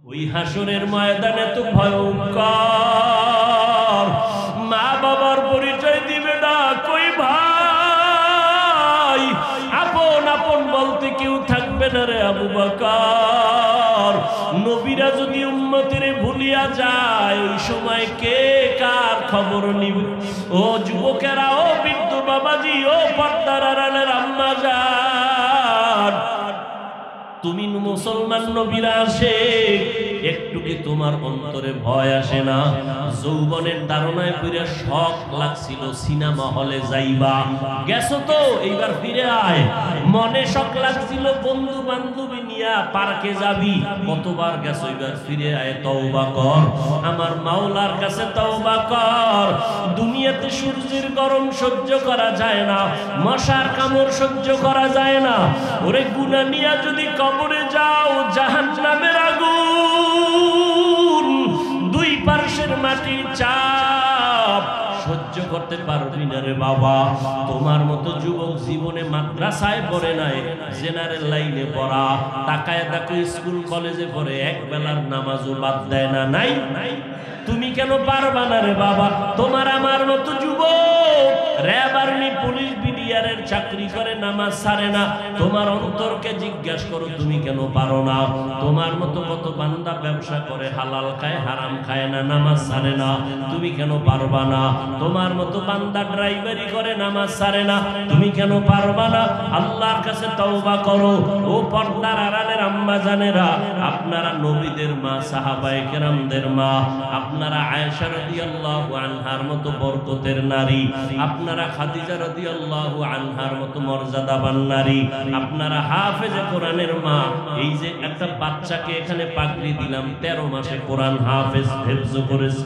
ওই হাসরের ময়দানে তো ভয়ঙ্কর। মা বাবার পরিচয় দিবে না, কই ভাই আপন আপন বলতে কেউ থাকবে না রে আবু বকর। নবীরা যদি উম্মতের ভুলিয়া যায় ওই সময় কে কার খবর নিবে? ও যুবকেরা, ও বৃদ্ধ বাবাজি, ও পর্দার আড়ালের আম্মা জান, তুমি মুসলমান নবীরা আসে একটু কি তোমার অন্তরে ভয় আসে না? যৌবনের তাড়নায় পড়ে শখ লাগছিল সিনেমা হলে যাইবা, গেছো তো এইবার ফিরে আয়। মনে শখ লাগছিল বন্ধু বান্ধবী নিয়া পার্কে যাবি, কতবার গেছো, এবার ফিরে আয়, তওবা কর, আমার মাওলার কাছে তওবা কর। দুনিয়াতে সূর্যের গরম সহ্য করা যায় না, মশার কামড় সহ্য করা যায় না। ওরে গুনাহ নিয়া যদি কবরে যাও, জাহান্নামের আগুন, দুই পার্শ্বের মাটির চাপ সহ্য করতে পারবি না রে বাবা। তোমার মতো যুবক জীবনে মাদ্রাসায় পড়ে নাই, জেনারেল লাইনে পড়া, টাকায় দেখো স্কুল কলেজে পড়ে, এক বেলার নামাজও বাদ দেয় না। নাই, তুমি কেন পারবা না রে বাবা? তোমার আমার মতো যুবক র‍্যাব, আর্মি, পুলিশ, বিডিআরের চাকরি করে, নামাজ ছাড়ে না। তোমার অন্তরকে জিজ্ঞাসা করো, তুমি কেন পারো না? তোমার মতো কত বান্দা ব্যবসা করে, হালাল খায় হারাম খায় না, নামাজ ছাড়ে না, তুমি কেন পারবা না? তোমার মতো বান্দা ড্রাইভারি করে, নামাজ ছাড়ে না, তুমি কেন পারবা না? আল্লাহর কাছে তওবা করো। ও পর্দার আড়ালের আম্মা জানেরা, আপনারা নবীদের মা, সাহাবায়ে কেরামদের মা, আপনারা আয়েশা রাদিয়াল্লাহু আনহার মতো বরকতের নারী, আপনারা খাদিজা রাদিয়াল্লাহু আনহার মতো মর্যাদাবান নারী, আপনারা হাফেজে কোরআনের মা। এই যে একটা বাচ্চাকে এখানে পাগড়ি দিলাম, 13 মাসে কোরআন হাফেজ হিফজ করেছে,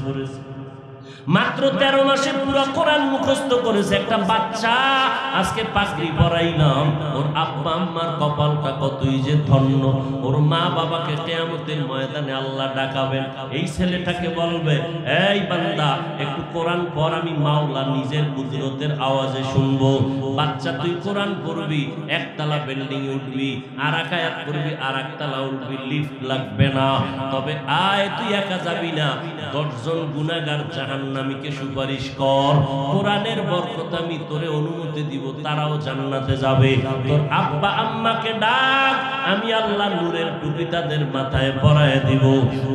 মাত্র 13 মাসে পুরো কোরআন মুখস্থ করেছে একটা বাচ্চা। আজকে পাগড়ি পরাইলাম, ওর আব্বা আম্মার কপালটা কতই যে ধন্য। ওর মা বাবাকে কিয়ামতের ময়দানে আল্লাহ ডাকাবেন, এই ছেলেটাকে বলবে, এই বান্দা একটু কোরআন পড়, আমি মাওলা নিজের কুদরতের আওয়াজে শুনবো। বাচ্চা তুই কোরআন পড়বি, একতলা বিল্ডিং এ উঠবি, আর এক আয়াত পড়বি, আর একতলা উঠবি, লিফট লাগবে না। তবে আয় তুই একা যাবি না, 10 জন গুনাহগার জাহান্নামীকে সুপারিশ কর, কোরআনের বরকত আমি তোরে অনুমতি দিব, তারাও জান্নাতে যাবে। তোর আব্বা আম্মাকে ডাক, আমি আল্লাহ নূরের টুপি তাদের মাথায় পরায় দিব।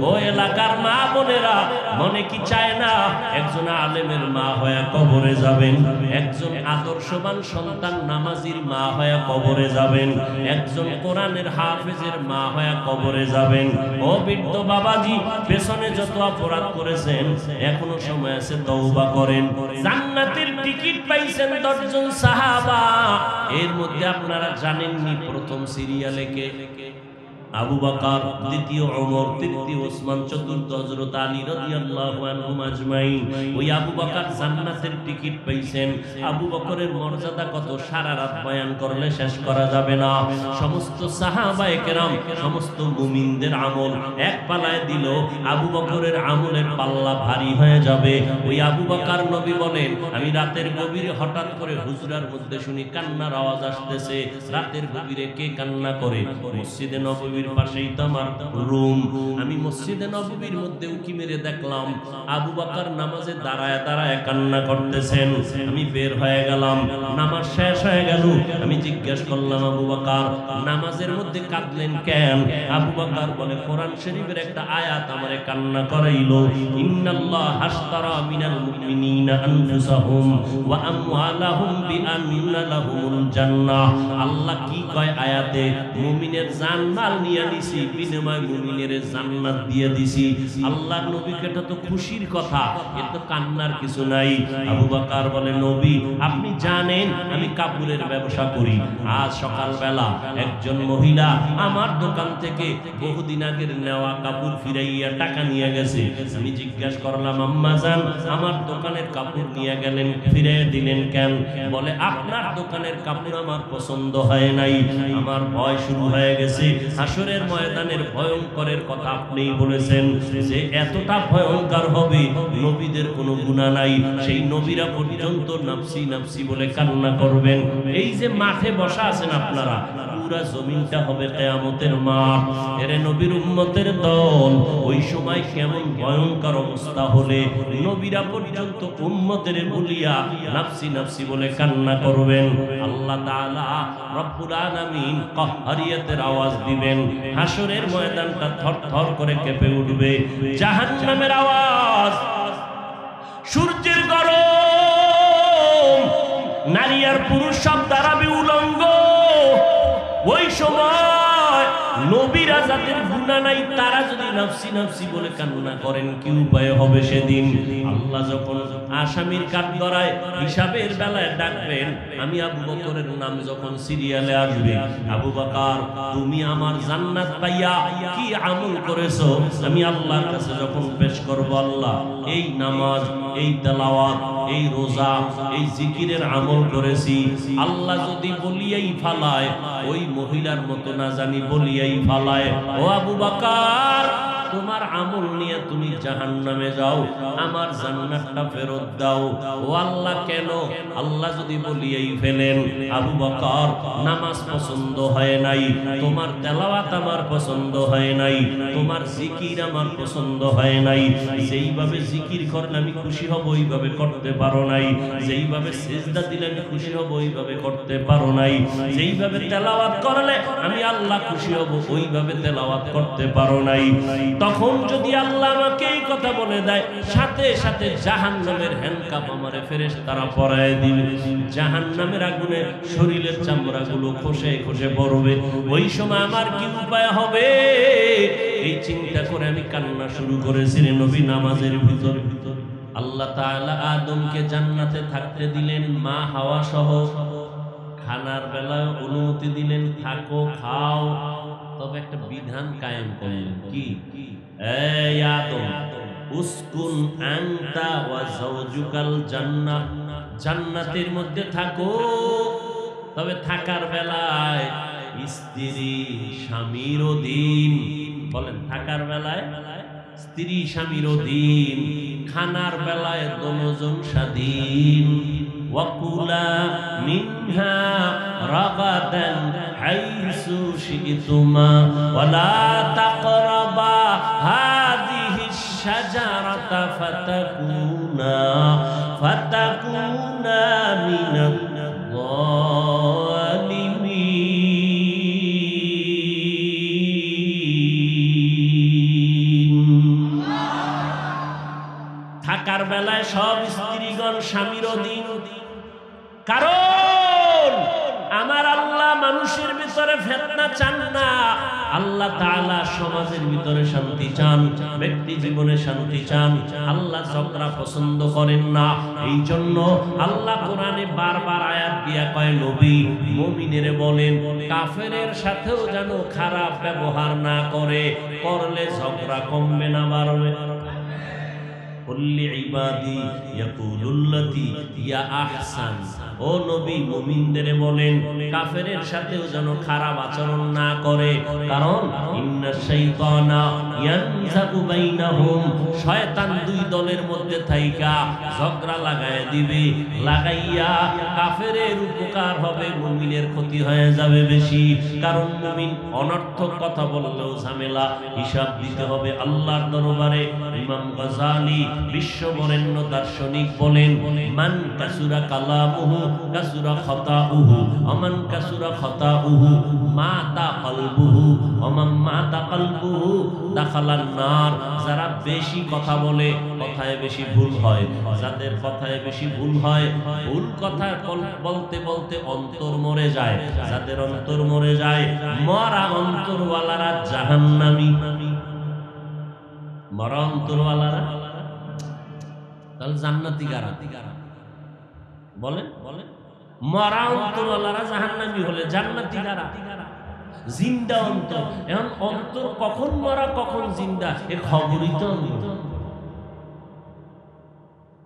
ও এলাকার মা বোনেরা, মনে কি চায় না একজন আলেমের মা হয়ে কবরে যাবেন, একজন আদর্শবান সন্তান নামাজির মা হয়ে কবরে যাবেন, একজন কোরআনের হাফেজের মা হয়ে কবরে যাবেন। ও বৃদ্ধ বাবাজি, পেছনে যত অপরাধ করেছেন এখনো সময় আছে, তওবা করেন। জান্নাতের টিকিট পাইছেন 10 জন সাহাবা, এর মধ্যে আপনারা জানেননি প্রথম সিরিয়ালে কে? আবু বকর, দ্বিতীয় ওমর, তৃতীয় ওসমান, চতুর্থ হযরত আলী রাদিয়াল্লাহু আনহুম আজমাইন। ওই আবু বকর জান্নাতের টিকিট পাইছেন। আবু বকরের মর্যাদা কত সারা রাত বয়ান করলে শেষ করা যাবে না। সমস্ত সাহাবায়ে কেরাম, সমস্ত মুমিনদের আমল এক পাল্লায় দিল, আবু বকরের আমলের পাল্লা ভারী হয়ে যাবে। ওই আবু বকর, নবী বলেন, আমি রাতের গভীরে হঠাৎ করে হুজরার মধ্যে শুনি কান্নার আওয়াজ আসতেছে। রাতের গভীরে কে কান্না করে? মসজিদে নববী পাশেই তো আমার রুম। আমি মসজিদে নববীর মধ্যে উকি মেরে দেখলাম আবু বকর নামাজে দাঁড়ায় দাঁড়ায় কান্না করতেছেন। আমি বের হয়ে গেলাম, নামাজ শেষ হয়ে গেল। আমি জিজ্ঞেস করলাম, আবু বকর নামাজের মধ্যে কাঁদলেন কেন? আবু বকর বলে, কোরআন শরীফের একটা আয়াত আমারে কান্না করাইলো, ইন্নাল্লাহ আশতারা মিনাল মুমিনিনা আনফুসাহুম ওয়া আমওয়ালাহুম বিআন্না লাহুমুল জান্নাহ। আল্লাহ কি কয় আয়াতে? মুমিনের জানমাল নিয়ে নিছি, বিনিময় মুমিনের জান্নাত দিয়ে দিছি। আল্লাহর নবীকে এটা তো খুশির কথা, এর তো কান্নার কিছু নাই। আবু বকর বলে, নবী আপনি জানেন আমি কাপড়ের ব্যবসা করি। আজ সকালবেলা একজন মহিলা আমার দোকান থেকে বহুদিন আগের নেওয়া কাপড় ফিরাইয়া টাকা নিয়ে গেছে। আমি জিজ্ঞাসা করলাম, আম্মা জান আমার দোকানের কাপড় নিয়ে গেলেন, ফিরিয়ে দিলেন কেন? বলে, আপনার দোকানের কাপড় আমার পছন্দ হয় নাই। আমার ভয় শুরু হয়ে গেছে, হাসরের ময়দানের ভয়ঙ্করের কথা আপনিই বলেছেন যে এতটা ভয়ঙ্কর হবে, নবীদের কোনো গুনাহ নাই, সেই নবীরা পর্যন্ত নাফসি নাফসি বলে কান্না করবেন। এই যে মাঠে বসা আছেন আপনারা, পুরা জমিনটা হবে কিয়ামতের মাঠ। এরে নবীর উম্মতের দল, ওই সময় কেমন ভয়ঙ্কর অবস্থা হলে নবীরা পর্যন্ত উম্মতের বলিয়া নাফসি নাফসি বলে কান্না করবেন। আল্লাহ তাআলা রব্বুল আলামিন কাহরিয়াতের আওয়াজ দিবেন, হাসরের ময়দানটা থরথর করে কেঁপে উঠবে, জাহান্নামের আওয়াজ, সূর্যের গরম, নারী আর পুরুষ সব দাঁড়াবে উলঙ্গ। ওই সময় নবীরা যাদের গুনাহ নাই তারা যদি নাফসি নাফসি বলে কান্না করেন, কি উপায় হবে সেদিন? আল্লাহ যখন আসামির কাঠগড়ায় হিসাবের বেলায় ডাকবেন, আমি আবু বকরের নাম যখন সিরিয়ালে আসবে, আবু বকর তুমি আমার জান্নাত পাইয়া কি আমল করেছো, আমি আল্লাহর কাছে যখন পেশ করব, আল্লাহ এই নামাজ, এই তেলাওয়াত, এই রোজা, এই জিকিরের আমল করেছি, আল্লাহ যদি বলিয়াই ফালায়, ওই মহিলার মতো না জানি বলিয়াই ফালায়, ও আবু বকর তোমার আমল নিয়ে তুমি জাহান্নামে যাও, আমার জান্নাতটা ফেরত দাও। ও আল্লাহ কেন? আল্লাহ যদি বলিয়েই ফেলেন, আবু বকর নামাজ পছন্দ হয় নাই, তোমার তেলাওয়াত আমার পছন্দ হয় নাই, তোমার জিকির আমার পছন্দ হয় নাই, যেইভাবে জিকির করলে আমি খুশি হব ওইভাবে করতে পারো নাই, যেইভাবে সিজদা দিলে আমি খুশি হব ওইভাবে করতে পারো নাই, যেইভাবে তেলাওয়াত করলে আমি আল্লাহ খুশি হব ওইভাবে তেলাওয়াত করতে পারো নাই। তখন যদি আল্লাহ আমাকে এই কথা বলে দেয়, সাথে সাথে জাহান্নামের হ্যান্ডকাপ আমারে ফেরেশতারা পরায় দিবে, জাহান্নামের আগুনে শরীরের চামড়াগুলো খসে খসে পড়বে। ওই সময় আমার কি উপায় হবে? এই চিন্তা করে আমি কান্না শুরু করেছি নবী নামাজের ভিতর। আল্লাহ তাআলা আদমকে জান্নাতে থাকতে দিলেন, মা হাওয়া সহ। খানার বেলায় অনুমতি দিলেন, থাকো খাও, তবে একটা বিধান কায়েম করলেন, কি? এই আদম, উসকুন আনতা ওয়া যাওজুকাল জান্নাহ, জান্নাতের মধ্যে থাকো, তবে থাকার বেলায় স্ত্রী স্বামীর অধীন। বলেন, থাকার বেলায় স্ত্রী স্বামীর অধীন, খানার বেলায় দোনোজন স্বাধীন। ওয়াকুলা মিনহা রাগাদান হাইসু শিতুমা ওয়ালা তাকরাবা হাদিহিশ শাজারাতা ফাতাকুনা মিনাল যালিমিন। থাকার বেলায় সব স্ত্রীগণ স্বামীর অধীন, কারণ আমার আল্লাহ মানুষের ভিতরে ফিতনা চান না। আল্লাহ তাআলা সমাজের ভিতরে শান্তি চান, ব্যক্তি জীবনে শান্তি চান। আল্লাহ ঝগড়া পছন্দ করেন না। এই জন্য আল্লাহ কোরআনে বারবার আয়াত দিয়া কয়, নবী মুমিনের বলেন কাফেরের সাথেও যেন খারাপ ব্যবহার না করে, করলে ঝগড়া কমবে না বাড়বে। কুল্লি ইবাদি ইয়াকুলুল্লাতি ইয়া আহসান, ও নবী মুমিনদের বলেন কাফেরের সাথেও যেন খারাপ আচরণ না করে, কারণ ইন্নাশ শাইতানা ইয়ানজাগু বাইনাহুম, শয়তান দুই দলের মধ্যে থাইকা ঝগড়া লাগায় দিবে, লাগাইয়া কাফেরের উপকার হবে, মুমিনের ক্ষতি হয়ে যাবে বেশি। কারণ মুমিন অনর্থক কথা বললেও ঝামেলা, হিসাব দিতে হবে আল্লাহর দরবারে। ইমাম গাযালি বিশ্ববরেণ্য দার্শনিক বলেন, মান কাসুরা কালামুহু কাসুরা খাতাউহু, আমান কাসুরা খাতাউহু মাতা কলবুহু, আমান মাতা কলবুহু দাখালান নার। যারা বেশি কথা বলে, কথায় বেশি ভুল হয়, যাদের কথায় বেশি ভুল হয়, ভুল কথা বলতে বলতে অন্তর মরে যায়, যাদের অন্তর মরে যায়, মরা অন্তরওয়ালারা জাহান্নামী। মরা অন্তরওয়ালারা তাহলে জান্নাতি কারা? বলেন, মরা অন্তরওয়ালারা জাহান্নামী হলে জান্নাতি কারা? জিন্দা অন্তর। এখন অন্তর কখন মরা কখন জিন্দা এ খবরই তো নেই।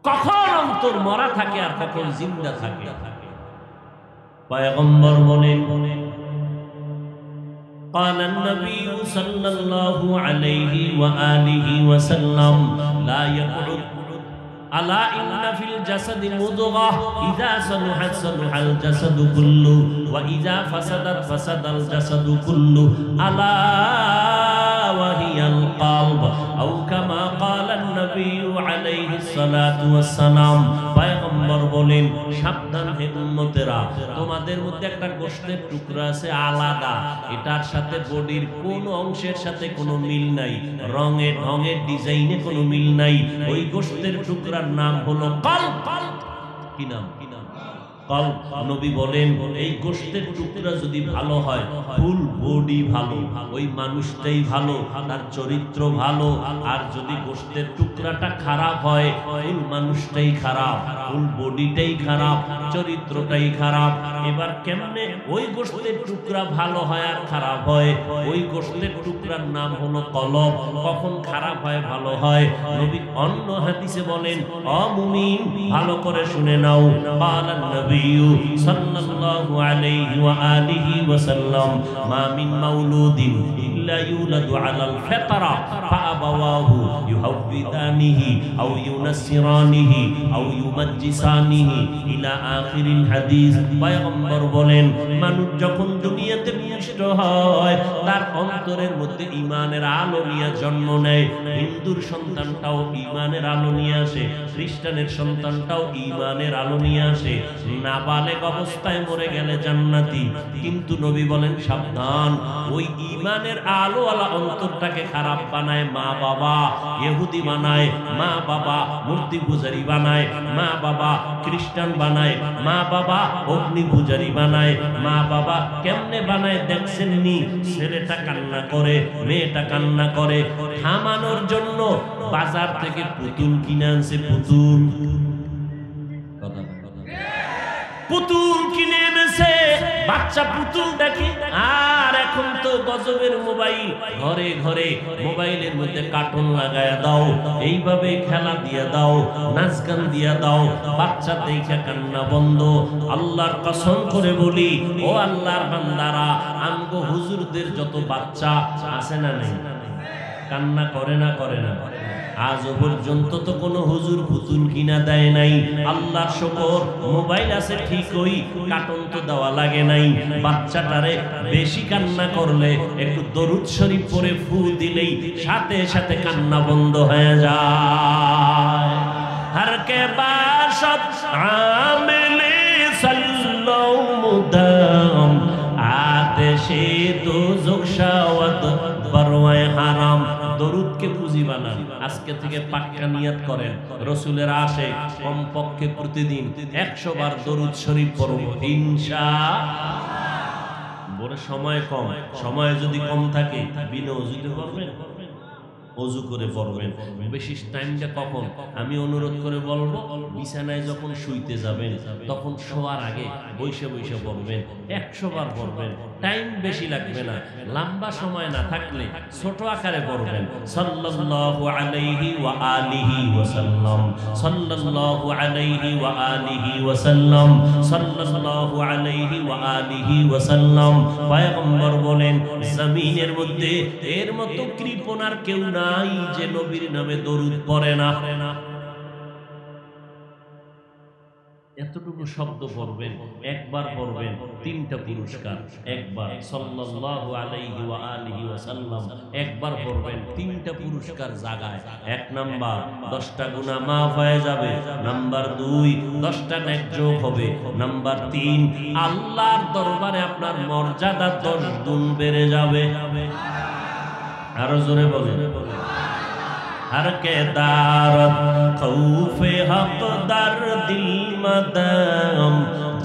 কখন অন্তর মরা থাকে আর কখন জিন্দা থাকে। পয়গম্বর বলেন, قال النبي صلى الله عليه وآله وسلم لا يقعد আলা ইন্না ফিল জাসাদি মুদগাহ ইযা সালুহাত সালুহাল জাসাদু কুল্লু ওয়া ইযা ফাসাদাত ফাসাদাল জাসাদু কুল্লু আলা ওয়া হিয়াল কলব আও কামা ক্বালান নবী আলাইহিস সালাতু ওয়াস সালাম। পয়গম্বর বলেন, সাবধান হে উম্মতেরা, তোমাদের মধ্যে একটা গোশতের টুকরা আছে আলাদা, এটার সাথে বডির কোন অংশের সাথে কোনো মিল নাই, রঙে ঢঙে ডিজাইনে কোনো মিল নাই। ওই গোশতের টুকরার নাম হলো কলব। কি নাম? কলব। নবী বলেন, এই গোশতের টুকরা যদি ভালো হয়, ফুল বডি ভালো, ওই মানুষটাই ভালো, তার চরিত্র ভালো। আর যদি গোশতের টুকরাটা খারাপ হয়, ফুল মানুষটাই খারাপ, ফুল বডিটাই খারাপ, চরিত্রটাই খারাপ। এবার কেমনে ওই গোশতের টুকরা ভালো হয় আর খারাপ হয়? ওই গোশতের টুকরার নাম হলো কলব। কখন খারাপ হয় ভালো হয়? নবী অন্য হাদিসে বলেন, ও মুমিন, ভালো করে শুনে নাও। ক্বালান নবী সাল্লাল্লাহু আলাইহি ওয়া আলিহি ওয়া সাল্লাম, মা মিন মাউলুদিন ইল্লা ইউলাদু আলাল ফিতরা ফাআবাওয়াহু ইউহাউবিদানিহি আও ইউনাসসিরানিহি আও ইউমাজ্জিসানিহি ইলা আখিরিল হাদিস। পয়গম্বর বলেন, মানুষ যখন দুনিয়াতে ভূমিষ্ঠ হয়, তার অন্তরের মধ্যে ঈমানের আলো নিয়ে জন্ম নেয়। হিন্দুর সন্তানটাও ঈমানের আলো নিয়ে আসে, খ্রিস্টানের সন্তানটাও ঈমানের আলো নিয়ে আসে। নাবালেগ অবস্থায় মরে গেলে জান্নাতি। কিন্তু নবী বলেন, সাবধান, ওই ঈমানের আলোওয়ালা অন্তরটাকে খারাপ বানায় মা বাবা, ইহুদি বানায় মা বাবা, মূর্তি পূজারি বানায় মা বাবা, খ্রিস্টান বানায় মা বাবা, অগ্নি পূজারি বানায় মা বাবা। কেমনে বানায় দেখছেন নি? ছেলেটা কান্না করে, মেয়েটা কান্না করে, থামানোর জন্য বাজার থেকে পুতুল কিনে আনছে। পুতুল কিনে এনেছে, বাচ্চা পুতুল দেখে। আর এখন তো গজবের মোবাইল, ঘরে ঘরে মোবাইলের মধ্যে কার্টুন লাগায়া দাও, এইভাবে খেলা দিয়ে দাও, নাচ গান দিয়ে দাও, বাচ্চা দেখে কান্না বন্ধ। আল্লাহর কসম করে বলি, ও আল্লাহর বান্দারা, আমগো হুজুরদের যত বাচ্চা আছে না নেই, কান্না করে না? করে না? আজ পর্যন্ত তো কোনো হুজুর পুতুল কিনা দেয় নাই। আল্লাহর শুকর, মোবাইল আছে ঠিকই, কার্টুন তো দেওয়া লাগে নাই। বাচ্চাটারে বেশি কান্না করলে একটু দরুদ শরীফ পড়ে ফু দিলেই সাথে সাথে কান্না বন্ধ হয়ে যায়। হর কে বাশত আমিলে সাল্লাল্লাহু মুদাম আতেশে দোজখ শাওয়াত পরওয়ায়ে হারাম। দরুদকে পুঁজি বানান। আজকে থেকে পাক্কা নিয়ত করেন, রসুলের আসে কমপক্ষে প্রতিদিন 100 বার দরুদ শরীফ পড়ব ইনশাআল্লাহ। বড় সময় কম, সময় যদি কম থাকে বিনা ওযুতে পড়বেন, ওযু করে পড়বেন। বেশি টাইমটা কখন? আমি অনুরোধ করে বলবো, বিছানায় যখন শুইতে যাবেন তখন শোয়ার আগে বসে বসে পড়বেন, 100 বার পড়বেন। টাইম বেশি লাগবে না, লম্বা সময় না থাকলে ছোট আকারে পড়বেন। সাল্লাল্লাহু আলাইহি ওয়া আলিহি ওয়া সাল্লাম, সাল্লাল্লাহু আলাইহি ওয়া আলিহি ওয়া সাল্লাম, সাল্লাল্লাহু আলাইহি ওয়া আলিহি ওয়া সাল্লাম। পয়গম্বর বলেন, জমিনের মধ্যে এর মতো কৃপণার কেউ নাই যে নবীর নামে দরুদ পড়ে না। এতটুকু শব্দ পড়বেন, একবার পড়বেন, 3টা পুরস্কার। একবার সাল্লাল্লাহু আলাইহি ওয়া আলিহি ওয়া সাল্লাম, একবার পড়বেন, 3টা পুরস্কার জাগায়। 1 নাম্বার 10টা গুনাহ মাফ হয়ে যাবে। নাম্বার 2 10টা নেক যোগ হবে। নাম্বার 3 আল্লাহর দরবারে আপনার মর্যাদা 10 গুণ বেড়ে যাবে। আরো জোরে বলেন। हर के दारत खौफे हक दर दिल मदम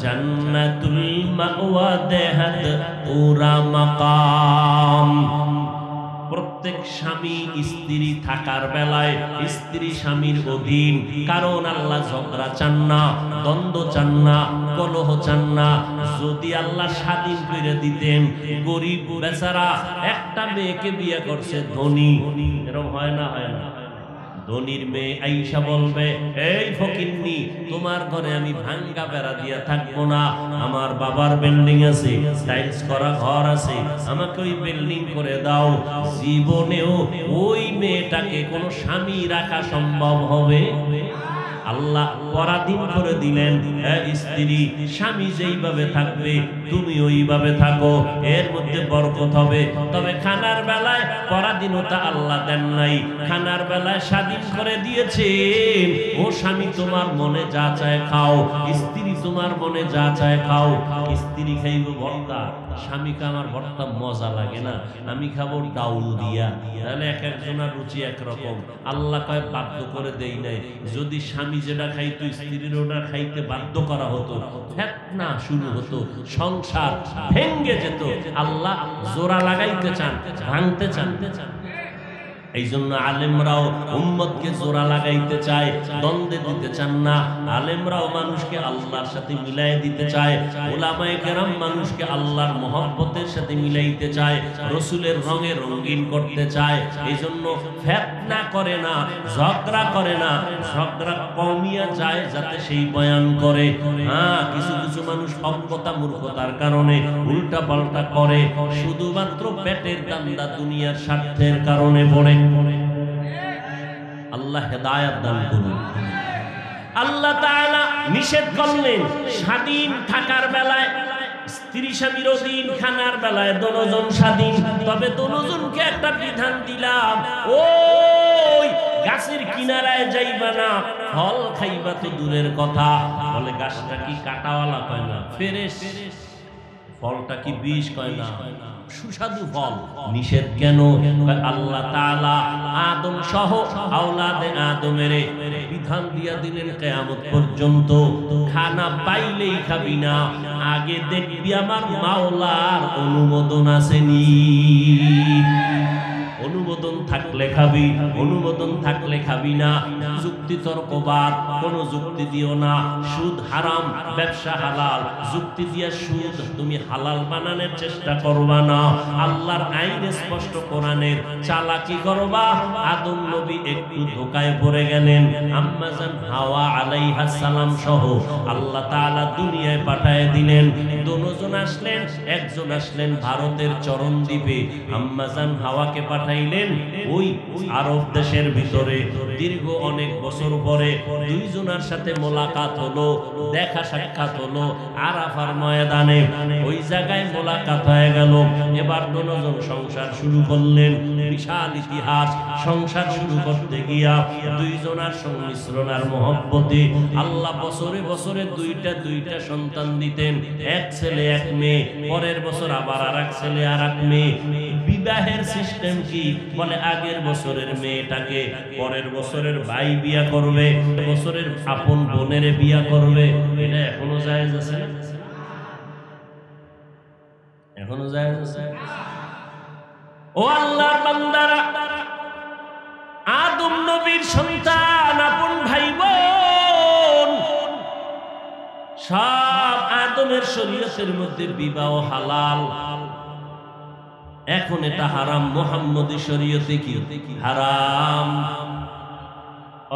जन्नतुल मावा देहत पूरा मकाम। প্রত্যেক স্বামী স্ত্রী থাকার বেলায় স্ত্রী স্বামীর অধীন, কারণ আল্লাহ ঝগড়া চান না, দ্বন্দ্ব চান না, কলহ চান না। যদি আল্লাহ স্বাধীন করে দিতেন, গরিব বেচারা একটা মেয়েকে বিয়ে করছে ধনী, এরকম হয় না? হয় না? ধনীর মেয়ে আইসা বলবে, এই ফকিন্নি, তোমার ঘরে আমি ভাঙ্গা বেড়া দিয়া থাকবো না, আমার বাবার বিল্ডিং আছে, টাইলস করা ঘর আছে, আমাকে ওই বিল্ডিং করে দাও। জীবনেও ওই মেয়েটাকে কোনো স্বামী রাখা সম্ভব হবে? আল্লাহ পরাধীন করে দিলেন। স্ত্রী স্বামী যেইভাবে থাকবে তুমি ওইভাবে থাকো, এর মধ্যে বরকত হবে। তবে খানার বেলায় পরাধীনতা আল্লাহ দেন নাই, খানার বেলায় স্বাধীন করে দিয়েছেন। ও স্বামী তোমার মনে যা চায় খাও, স্ত্রী তোমার মনে যা চায় খাও। স্ত্রী খাইব ভর্তা, স্বামীকে আমার ভর্তা মজা লাগে না, আমি খাবো ডাউল দিয়া। তাহলে এক একজনের রুচি একরকম। আল্লাহ কয় বাধ্য করে দেই নাই। যদি স্বামী যেটা খাইতো স্ত্রীর ওটা খাইতে বাধ্য করা হতো, ফিতনা শুরু হতো, সংসার ভেঙ্গে যেত। আল্লাহ জোড়া লাগাইতে চান, ভাঙতে চান। এই জন্য আলেমরাও উম্মতকে জোড়া লাগাইতে চায়, দ্বন্দ্বে দিতে চান না। আলেমরাও মানুষকে আল্লাহর সাথে মিলাই দিতে চায়, উলামায়ে কেরাম মানুষকে আল্লাহর মহব্বতের সাথে মিলাইতে চায়, রসুলের রঙে রঙিন করতে চায়। এই জন্য ফিতনা করে না, ঝগড়া করে না, ঝগড়া কমিয়া যায় যাতে সেই বয়ান করে। হ্যাঁ, কিছু কিছু মানুষ অজ্ঞতা মূর্খতার কারণে উল্টা পাল্টা করে, শুধুমাত্র পেটের দান্দা দুনিয়ার স্বার্থের কারণে পড়ে। আল্লাহ হেদায়েত দান করুন। আল্লাহ তাআলা নিষেধ করলেন স্বাধীন থাকার বেলায় স্ত্রী স্বামীর অধীন, খানার বেলায় দুজন স্বাধীন। তবে দুজনকে একটা বিধান দিলাম, ওই গাছের কিনারায় যাইবা না, ফল খাইবা তো দূরের কথা। বলে গাছটা কি কাটাওয়ালা কয় না, ফেরেশ। ফলটা কি বিষ কয় না, সুস্বাদু ফল। নিষেধ কেন? আল্লাহ তাআলা আদম সহ আওলাদে আদমের বিধান দিয়া দিলেন কিয়ামত পর্যন্ত খানা পাইলেই খাবি না, আগে দেখবি আমার মাওলার অনুমোদন আসেনি। অনুমোদন থাকলে খাবি, অনুমোদন থাকলে খাবি না। যুক্তি তর্কবাদ কোনো যুক্তি দিও না। সুদ হারাম, ব্যবসা হালাল, যুক্তি দিয়া সুদ তুমি হালাল বানানোর চেষ্টা করবা না। আল্লাহর আইন স্পষ্ট, কোরআনের চালাকি করবা। আদম নবী একটু ধোকায় পড়ে গেলেন, আম্মা জান হাওয়া আলাইহিস সালাম সহ আল্লাহ তাআলা দুনিয়ায় পাঠায় দিলেন। দুজন আসলেন, একজন আসলেন ভারতের চরণ দ্বীপে, আম্মা জান হাওয়াকে পাঠাইলেন ওই আরব দেশের ভিতরে। দীর্ঘ অনেক বছর পরে দুইজনের সাথে মোলাকাত হলো, দেখা সাক্ষাৎ হলো আরাফার ময়দানে। ওই জায়গায় মোলাকাত হয়ে গেল। এবার দুজন সংসার শুরু করলেন। বিশাল ইতিহাস। সংসার শুরু করতে গিয়া দুইজনের সংমিশ্রণ আর মহব্বতে আল্লাহ বছরে বছরে দুইটা সন্তান দিতেন, এক ছেলে এক মেয়ে। পরের বছর আবার আর এক ছেলে আর এক মেয়ে। বিবাহের সিস্টেম কি? বলে আগের বছরের মেয়েটাকে পরের বছরের ভাই বিয়া করবে, বছরের আপন বোনের বিয়া করবে। এটা এখনো জায়েজ আছে? এখনো জায়েজ আছে? ও আল্লাহর বান্দারা, আদম নবীর সন্তান, আপন ভাই বোন সব আদমের শরীয়তের মধ্যে বিবাহ হালাল। এখন এটা হারাম, মুহাম্মদী শরীয়তে কি হারাম।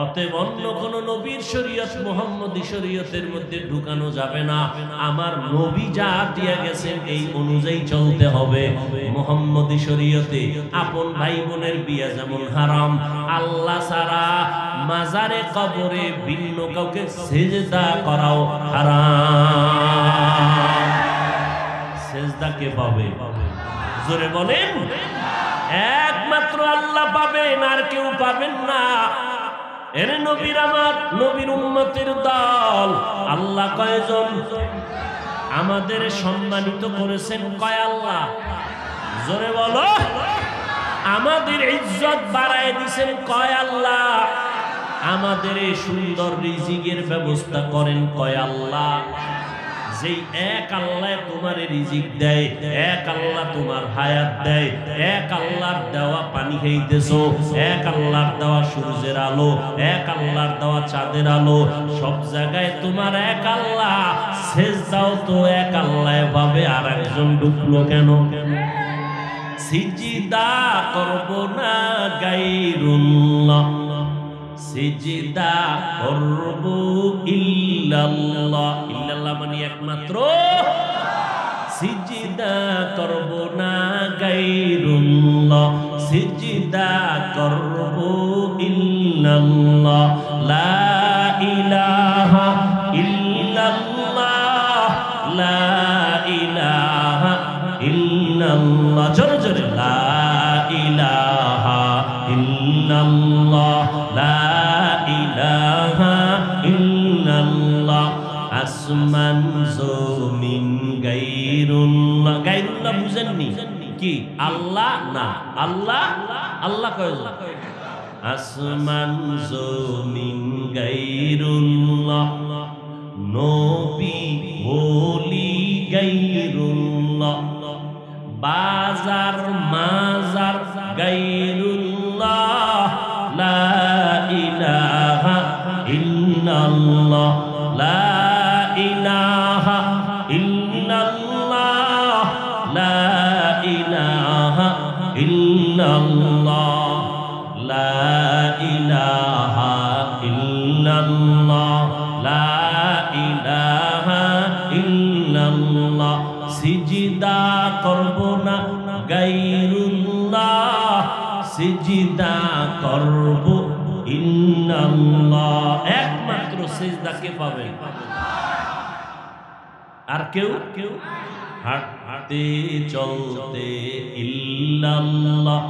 অতএব অন্য কোন নবীর শরীয়ত মুহাম্মদী শরীয়তের মধ্যে ঢুকানো যাবে না। আমার নবী যা দিয়া গেছেন এই অনুযায়ী চলতে হবে। মুহাম্মদী শরীয়তে আপন ভাই বোনের বিয়া যেমন হারাম, আল্লাহ ছাড়া মাজারে কবরে ভিন্ন কাউকে সিজদা করাও হারাম। সিজদা কে পাবে? জোরে বলেন। একমাত্র আল্লাহ পাবেন, আর কেউ পাবেন না। এর নবীর আমার নবীর উম্মতের দল। আল্লাহ কয়জন আমাদের সম্মানিত করেছেন? কয় আল্লাহ? জোরে বলো। আমাদের ইজ্জত বাড়ায় দিয়েছেন কয় আল্লাহ? আমাদের এই সুন্দর রিজিকের ব্যবস্থা করেন কয় আল্লাহ? যেই এক আল্লাহ তোমার রিজিক দেয়, এক আল্লাহ তোমার হায়াত দেয়, এক আল্লাহর দেওয়া পানি খাইতেছো, এক আল্লাহর দেওয়া সূর্যের আলো, এক আল্লাহর দেওয়া চাঁদের আলো, সব জায়গায় তোমার এক আল্লাহ। সেজদাও তো এক আল্লাহ পাবে, আর একজন ঢুকলো কেন? সিজদা করব না গায়রুল্লাহ, সিজদা করব ইল্লাল্লাহ। ইল্লাল্লাহ মানে একমাত্র। সিজদা করব না গায়রুল্লাহ, সিজদা করব ইল্লাল্লাহ। লা ইল্লাল্লাহ লা ইলাহা ইল্লাল্লাহ আসমান জমিন গায়রুল্লাহ। গায়রুল্লাহ বুঝেননি কি? আল্লাহ না, আল্লাহ আল্লাহ কয়জন? আসমান জমিন গায়রুল্লাহ নবী ওলি গায়রুল্লাহ বাজার মাজার গায়রুল্লাহ লা ইলাহা ইল্লাল্লাহ লা ইলাহা ইল্লাল্লাহ লা ইলাহা ইল্লাল্লাহ লা ইলাহা ইল্লাল্লাহ লা ইলাহা ইল্লাল্লাহ সিজদা করব না গায়রুল্লাহ সিজদা করব ইল্লাল্লাহ। একমাত্র সিজদা কে পাবে? আর কেউ হাঁটতে চলতে ইল্লাল্লাহ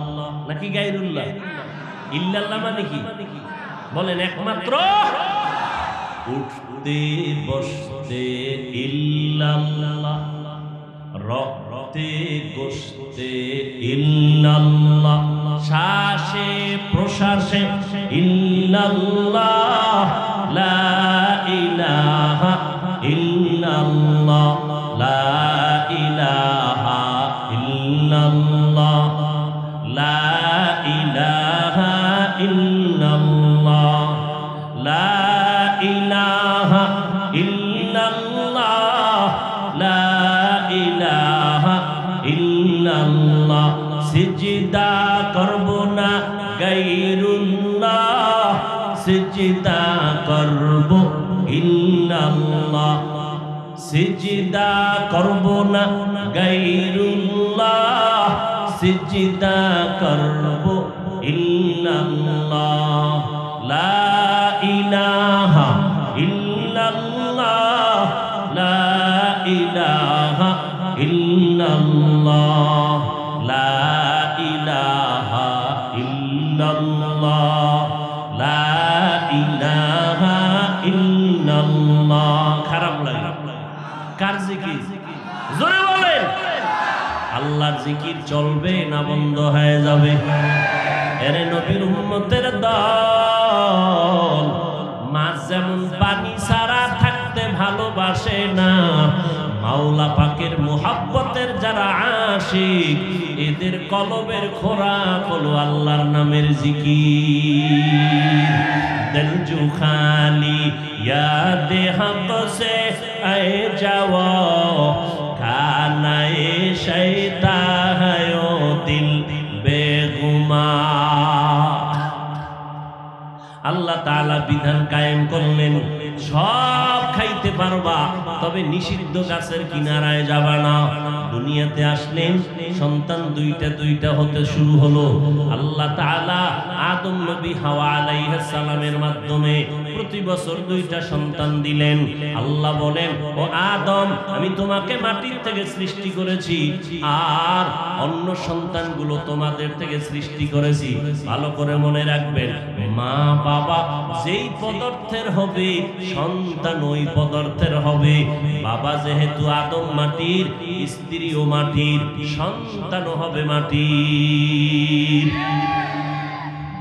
নাকি গায়রুল্লাহ? ইল্লাল্লাহ মানে কি বলেন? একমাত্র। উঠতে বসতে ইল্লাল্লাহ রক্তে গোশতে ইল্লাল্লাহ শ্বাসে প্রশ্বাসে ইল্লাল্লাহ লা ইলাহা ইল্লাল্লাহ লা ইলাহা ইল্লাল্লাহ লা ইলাহা ইল্লাল্লাহ লা ইলাহা ইল্লাল্লাহ লা ইলাহা ইল্লাল্লাহ সিজদা করব না গায়রুল্লাহ সিজদা করব ইল্লাল্লাহ সিজদা করব না গায়রুল্লাহ সিজদা করব ইল্লাল্লাহ লা ইলাহা ইল্লাল্লাহ লা ইলাহা ইল্লাল্লাহ লা ইলাহা ইল্লাল্লাহ লা ইলাহা ইল্লাল্লাহ। খারাপ লাগে? কার জিকির? জোরে বলেন। আল্লাহর জিকির চলবে না বন্ধ হয়ে যাবে? এরে নবীর উম্মতের দল মাছ যেমন পানি ছাড়া থাকতে ভালোবাসে না, মাওলা পাকের মুহাব্বতের যারা আশিক এদের কলবের খোরাক হলো আল্লাহর নামের জিকির। দিল জু খালি ইয়াদ হক সে আয়ে যাওয়া খানায়ে শৈতা হ্যায় ও দিল বেগুমা। আল্লাহ তাআলা বিধান কায়েম করলেন, সব খাইতে পারবা তবে নিষিদ্ধ গাছের কিনারায় যাবা না। দুনিয়াতে আসলেন, সন্তান দুইটা দুইটা হতে শুরু হলো। আল্লাহ তাআলা আদম নবী হাওয়া আলাইহিস সালামের মাধ্যমে প্রতি বছর দুইটা সন্তান দিলেন। আল্লাহ বলেন, ও আদম আমি তোমাকে মাটির থেকে সৃষ্টি করেছি আর অন্য সন্তানগুলো তোমাদের থেকে সৃষ্টি করেছি। ভালো করে মনে রাখবেন, মা বাবা যেই পদার্থের হবে সন্তান ওই পদার্থের হবে। বাবা যেহেতু আদম মাটির, স্ত্রীও মাটির, সন্তানও হবে মাটির।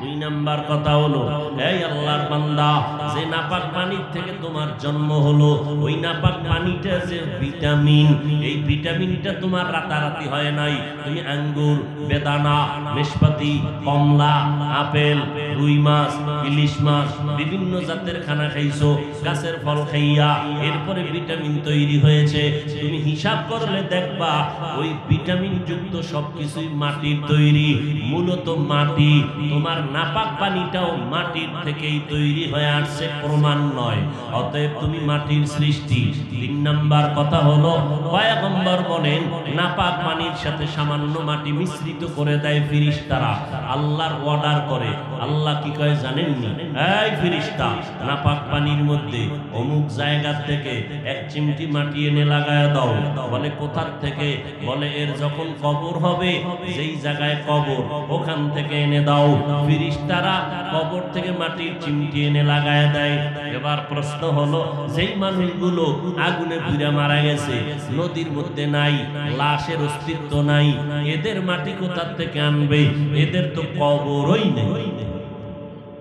দুই নাম্বার কথা হলো, এই আল্লাহর বান্দা, যে নাপাক পানির থেকে তোমার জন্ম হলো, ওই নাপাক পানিটা যে ভিটামিন, এই ভিটামিনটা তোমার রাতারাতি হয় নাই। তুমি আঙ্গুর, বেদানা, নাশপাতি, কমলা, আপেল, রুই মাছ, ইলিশ মাছ, বিভিন্ন জাতের খানা খাইছো, গাছের ফল খাইয়া এরপরে ভিটামিন তৈরি হয়েছে। তুমি হিসাব করলে দেখবা ওই ভিটামিন যুক্ত সবকিছুই মাটির তৈরি। মূলত মাটি, তোমার নাপাক পানিটাও মাটির থেকেই তৈরি হয়ে আসছে, প্রমাণ নয়। অতএব তুমি মাটির সৃষ্টি। তিন নাম্বার কথা হলো, পয়গম্বর বলেন নাপাক পানির সাথে সামান্য মাটি মিশ্রিত করে দেয় ফেরেশতারা। আল্লাহর অর্ডার করে। আল্লাহ কি কয় জানেন জানেননি? এই ফেরেশতা, নাপাক পানির মধ্যে অমুক জায়গা থেকে এক চিমটি মাটি এনে লাগায়া দাও। বলে কোথার থেকে? বলে এর যখন কবর হবে, যেই জায়গায় কবর ওখান থেকে এনে দাও। ফেরেশতারা কবর থেকে মাটির চিমটি এনে লাগায়া দেয়। এবার প্রশ্ন হলো, যেই মানুষগুলো আগুনে পুড়ে মারা গেছে, নদীর মধ্যে নাই, লাশের অস্তিত্ব নাই, এদের মাটি কোথার থেকে আনবে? এদের তো কবরই নেই।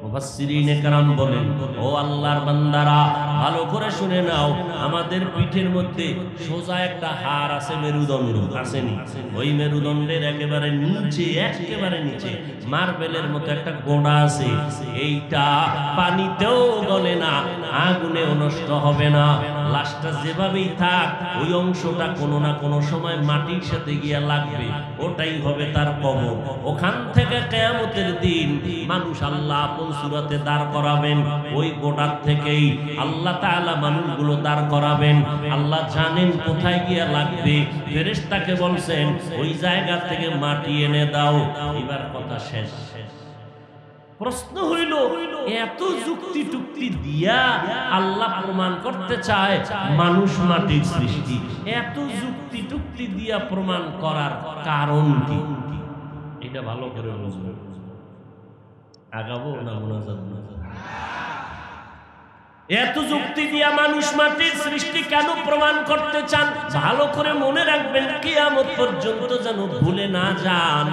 মুফাসসিরিনে কেরাম বলেন, ও আল্লাহর বান্দারা, ভালো করে শুনে নাও, আমাদের পিঠের মধ্যে সোজা একটা হাড় আছে, মেরুদণ্ড আসেনি? ওই মেরুদণ্ডের একেবারে নিচে মার্বেলের মতো একটা গোড়া আছে। এইটা পানিতেও গলে না, আগুনেও নষ্ট হবে না। লাশটা যেভাবেই থাক, ওই অংশটা কোনো না কোনো সময় মাটির সাথে গিয়া লাগবে, ওটাই হবে তার কবর। ওখান থেকে কিয়ামতের দিন মানুষ আল্লাহ আপন সূরাতে দাঁড় করাবেন। ওই গোটার থেকেই আল্লাহ তাআলা মানুষগুলো দাঁড় করাবেন। আল্লাহ জানেন কোথায় গিয়া লাগবে। ফেরেশতাকে বলছেন ওই জায়গা থেকে মাটি এনে দাও। এবার কথা শেষ। প্রশ্ন হইল, এত যুক্তি টুক্তি দিয়া আল্লাহ প্রমাণ করতে চায় মানুষ মাটির সৃষ্টি, এত যুক্তি টুক্তি দিয়া প্রমাণ করার কারণ কি? এটা ভালো করে বুঝবে। আগাবো না মুনাজাত? এত যুক্তি দিয়া মানুষ মাটির সৃষ্টি কেন প্রমাণ করতে চান? ভালো করে মনে রাখবেন, কিয়ামত পর্যন্ত যেন ভুলে না যান।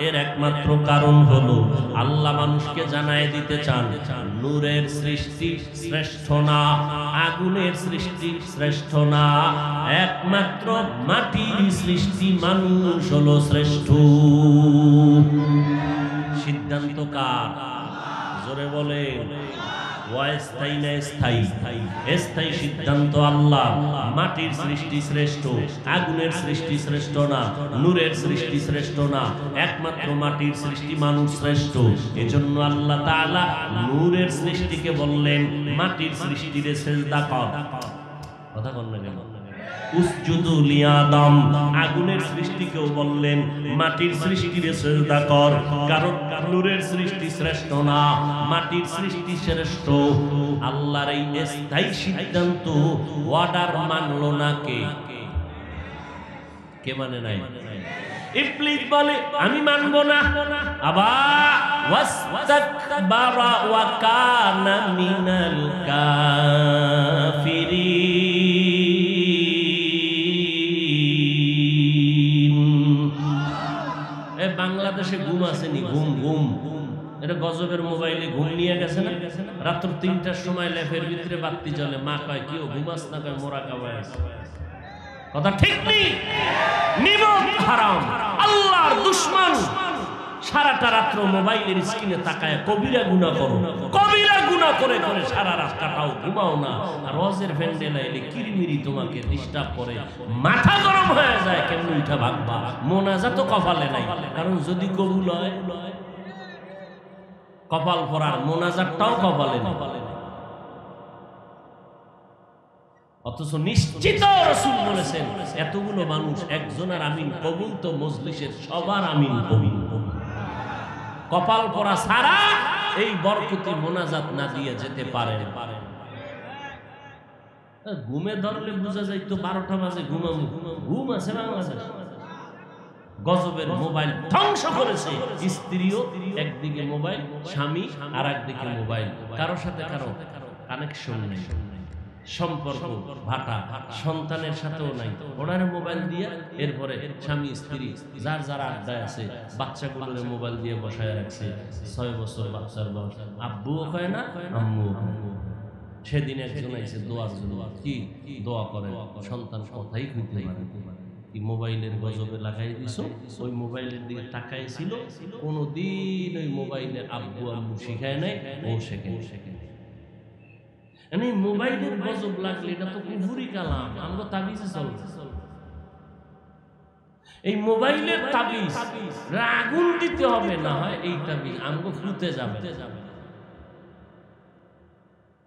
এর একমাত্র কারণ হলো আল্লাহ মানুষকে জানায় দিতে চান, নূরের সৃষ্টি শ্রেষ্ঠ না, আগুনের সৃষ্টি শ্রেষ্ঠ না, একমাত্র মাটির সৃষ্টি মানুষ হলো শ্রেষ্ঠ। সিদ্ধান্ত কার? জোরে বলে। অস্থায়ী না স্থায়ী? স্থায়ী সিদ্ধান্ত আল্লাহ। মাটির সৃষ্টি শ্রেষ্ঠ, আগুনের সৃষ্টি শ্রেষ্ঠ না, নূরের সৃষ্টি শ্রেষ্ঠ না, একমাত্র মাটির সৃষ্টি মানুষ শ্রেষ্ঠ। এজন্য আল্লাহ তাআলা নূরের সৃষ্টিকে বললেন মাটির সৃষ্টিরে সিজদা কর। কথা বল না কেন? উসজুদু লিআদম। আগুনের সৃষ্টিকেও বললেন মাটির সৃষ্টিরে সিজদা কর, কারণ নূরের সৃষ্টি শ্রেষ্ঠ না, মাটির সৃষ্টি শ্রেষ্ঠ। আল্লাহর এই স্থায়ী সিদ্ধান্ত অর্ডার মানলো না কে? কে মানে নাই? ইবলিস বলে আমি মানবো না। আবার ওয়াস্তাকবারা ওয়া কানা মিনাল কাফিরিন। বাংলাদেশে ঘুম আসেনি? ঘুম এটা গজবের মোবাইলে ঘুম নিয়ে গেছে না? রাত্র ৩টার সময় লেফের ভিতরে বাতি জ্বলে, মা কয় কেউ ঘুমাস না, কয় মোরা কাবায় আছে। কথা ঠিক নেই? নিমক হারাম, আল্লাহর দুশমন। সারাটা রাত্র মোবাইলের স্ক্রিনে তাকায় কবিরা গুনাহ করো, কবিরা গুনাহ করে করে সারা রাত কাটাও, ঘুমাও না। আর রজের ভেন্ডেলা এলে কিরমিরি তোমাকে ডিস্টার্ব করে, মাথা গরম হয়ে যায়, কেমন উঠা ভাগবা। মোনাজাত তো কপালে নাই, কারণ যদি কবুল হয় কপাল পরার, মোনাজাতটাও কপালে না। অথচ নিশ্চিত রাসূল বলেছেন এতগুলো মানুষ একজনের আমিন কবুল তো মজলিসের সবার আমিন কবুল। কপাল পরা ছাড়া এই বরকতি মোনাজাত না দিয়ে যেতে পারে। ঘুমে ধরলে বোঝা যায় তো 12টা বাজে ঘুমামু, ঘুম আছে বাংলাদেশ। গজবের মোবাইল ধ্বংস করেছে। স্ত্রীও একদিকে মোবাইল, স্বামী আর একদিকে মোবাইল, কারোর সাথে কারো কানেকশন নেই, সম্পর্ক ভাটা, সন্তানের সাথেও নাই। ওনারে মোবাইল দিয়ে এরপরে স্বামী স্ত্রী যার যার আড্ডায় আছে, বাচ্চাগুলোর মোবাইল দিয়ে বসায় রাখছে। 6 বছর বাচ্চার বয়স, আব্বুও কয় না আম্মুও। সেদিন একজন আইছে দোয়ার জন্য, কি দোয়া করে, সন্তান কথাই কইতে পারে। কি মোবাইলের গজবে লাগাই দিছো? ওই মোবাইলের দিকে তাকাইছিল, কোনদিন ওই মোবাইলে আব্বু আম্মু শিখায় নাই, ও শেখে। মানে মোবাইলের গজব লাগলে এটা তো কুফরি কালাম, আমরা তাবিজে চলছে। এই মোবাইলের তাবিজ আগুন দিতে হবে, না হয় এই তাবিজ আমগো ফুটে যাবে।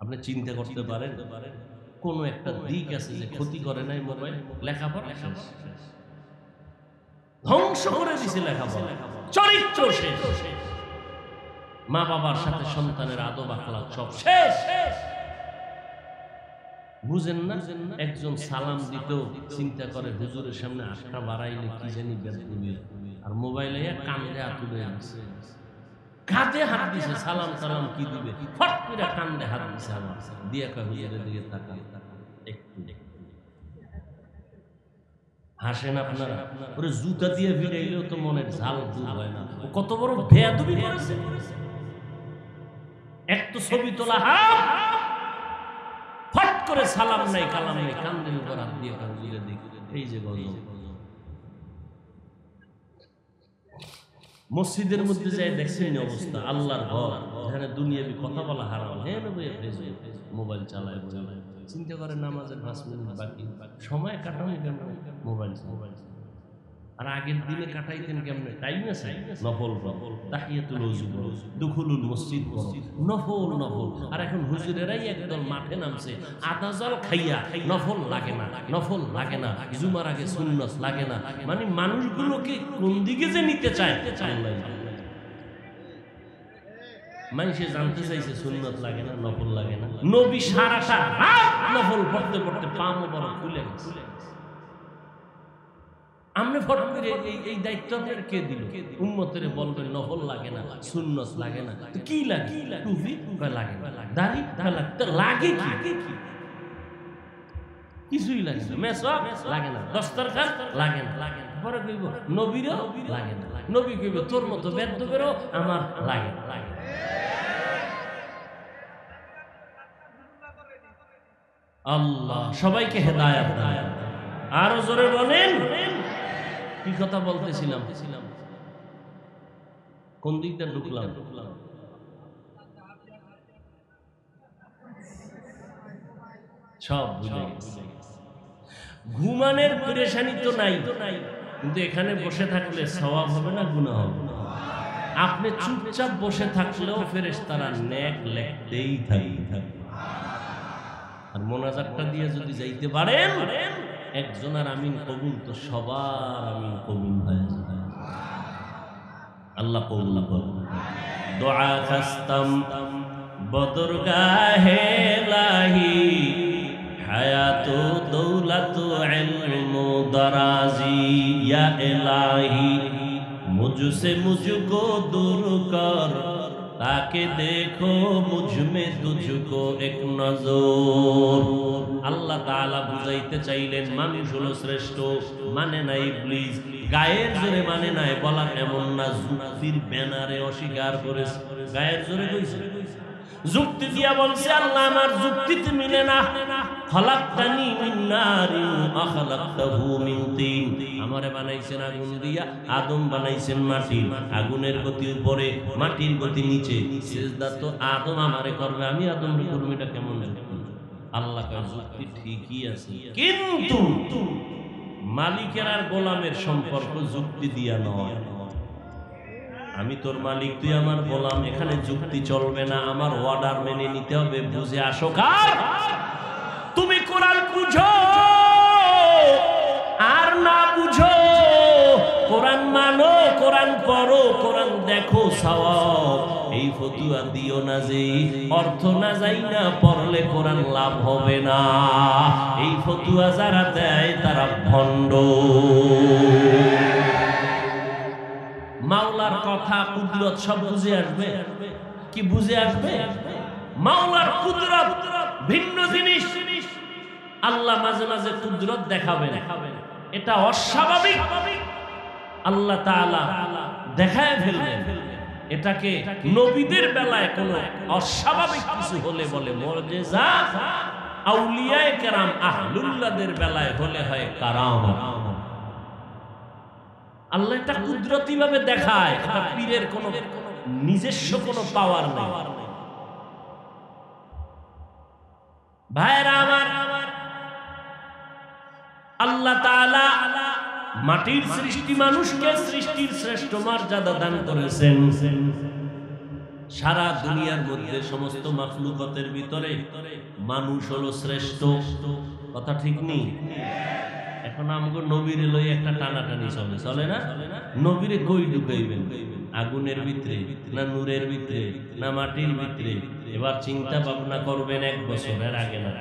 আপনি চিন্তা করতে পারেন কোন একটা দিক আছে যে ক্ষতি করে নাই মোবাইল? লেখাপড়া শেষ, ধ্বংস করে দিছে লেখাপড়া, চরিত্র শেষ। মা বাবার সাথে সন্তানের আদব আখলাক সব শেষ। বুঝেন না? একজন সালাম দিতেও চিন্তা করে হুজুরের সামনে আটটা বাড়াইলে কি জানি বেদবি, আর মোবাইলে কান্দে হাত তুলে দিচ্ছে, কাঁধে হাত দিছে, সালাম সালাম কি দিবে, ফট করে কান্দে হাত দিছে, আমার দিয়ে কয় হুজুরের দিকে তাকান, একটু হাসেন আপনারা। ওরে জুতা দিয়ে ভিড়াইলেও তো মনের ঝাল দূর হয় না। ও কত বড় বেয়াদবি করেছে। এক তো ছবি তোলা হাত, ফট করে সালাম নাই কালাম নাই, কান্দের উপর হাত দিয়ে হুজুরের দিকে। এই যে গজব। মসজিদের মধ্যে যাই দেখছেন অবস্থা, আল্লাহর ঘর, এখানে দুনিয়াবি কথা বলা হারাম, হ্যাঁ মোবাইল চালায় চালায়, চিন্তা করে নামাজের 5 মিনিট বাকি, সময় কাটানো কেন মোবাইল মোবাইল। আর আগের দিনে কাটাইতেন কেমনে? টাইম আছে, নফল তাহিয়াতুল ওযু, দুখুলুল মসজিদ পড়ো, নফল নফল। আর এখন হুজুরেরাই একদল মাঠে নামছে, আদা জল খাইয়া নফল লাগে না, নফল লাগে না, জুমার আগে সুন্নত লাগে না। মানে মানুষগুলোকে কোন দিকে যে নিতে চায় মানুষে জানতে চাইছে সুন্নত লাগে না, নফল লাগে না। নবী সারাটা রাত নফল পড়তে পড়তে পা মোবারক খুলে গেছে। আমনে ফট করে এই দায়িত্ব আপনার কে দিল? উম্মতের বলবেন নফল লাগে না, সুন্নত লাগে না, তো কি লাগে? টুপি লাগে না, দাড়ি লাগে কি? কিছুই লাগে না, মেসওয়াক লাগে না, দস্তরখান লাগে না। পরে কইব নবীরও লাগে না, নবী কইব তোর মতো বেদ্যবেরও আমার লাগে না। আল্লাহ সবাইকে হেদায়েত দান। আরো জোরে বলেন। কি কথা বলতেছিলাম? কোন দিকটা ঢুকলাম? সব ভুলে গেছি। ঘুমানের পেরেশানি তো নাই, কিন্তু এখানে বসে থাকলে সওয়াব হবে না গুনাহ হবে? আপনি চুপচাপ বসে থাকলেও ফেরেশতারা নেক লিখতেই থাকবে। আর মোনাজাতটা দিয়ে যদি যাইতে পারেন, একজনের আমিন কবুল তো সবার আমিন কবুল হয়ে যায়। আল্লাহ কবুল করুন। দোয়া খাস্তাম বদরগাহে লাহি, হায়াতু দৌলাতু ইলমু দরাজি, ইয়া ইলাহি মুঝসে মুঝকো দূর কর, তাকে দেখো মুঝমে তুঝকো এক নজর। আল্লাহ তাআলা বুঝাইতে চাইলেন মানুষ হলো শ্রেষ্ঠ, মানে না ইবলিস। গায়ের জোরে মানে নাই, বলার এমন না যুক্তির ব্যানারে অস্বীকার করেছে। গায়ের জোরে কইছে, যুক্তি দিয়া বলছে আল্লাহ আমার যুক্তিতে মিলে না। খালাকতানি মিন নারিন ওয়া খালাকতাহু মিন তিন, আমারে বানাইছেন আগুন দিয়া, আদম বানাইছেন মাটি। আগুনের গতি উপরে, মাটির গতি নিচে। সিজদা তো আদম আমারে করবে, আমি আদমরে করব, এটা কেমন যুক্তি? আল্লাহ কয় যুক্তি ঠিকই আছে, কিন্তু মালিকের আর গোলামের সম্পর্ক যুক্তি দিয়া নয়। আমি তোর মালিক, তুই আমার গোলাম, এখানে যুক্তি চলবে না, আমার অর্ডার মেনে নিতে হবে। বুঝে আসো কার? তুমি কোরআন বুঝো আর না বুঝো, কোরআন মানো, কোরআন পড়ো, কোরআন দেখো, সওয়াব। এই ফতুয়া দিও না যে অর্থ না যাই না পড়লে কোরআন লাভ হবে না। এই ফতুয়া যারা দেয় তারা ভণ্ড। মাওলার কথা কুদরত সব বুঝে আসবে কি? বুঝে আসবে? মাওলার কুদরত ভিন্ন জিনিস। আল্লাহ মাঝে মাঝে কুদরত দেখাবে, এটা অস্বাভাবিক। আল্লাহ তাআলা দেখায় ফেলবেন। এটাকে নবীদের বেলায় কোন অস্বাভাবিক কিছু হলে বলে মুআজিজা, আউলিয়ায়ে কেরাম আহলুল্লাহদের বেলায় হলে হয় কারামত। আল্লাহ এটা কুদরতি ভাবে দেখায়, এটা পীরের কোন নিজস্ব কোন পাওয়ার নেই। ভাইরা আমার, আল্লাহ তাআলা মাটির সৃষ্টি মানুষকে সৃষ্টির শ্রেষ্ঠ মর্যাদা দান করেছেন। সারা দুনিয়ার মধ্যে সমস্ত মাখলুকাতের ভিতরে মানুষ হলো শ্রেষ্ঠ। কথা ঠিক নেই? এখন আমাকে নবীরে লই একটা টানাটানি চলে, চলে না? নবীরে কই ঢুকাইবেন? আগুনের ভিতরে না নূরের ভিতরে না মাটির ভিতরে? এবার চিন্তা ভাবনা করবেন 1 বছরের আগে না,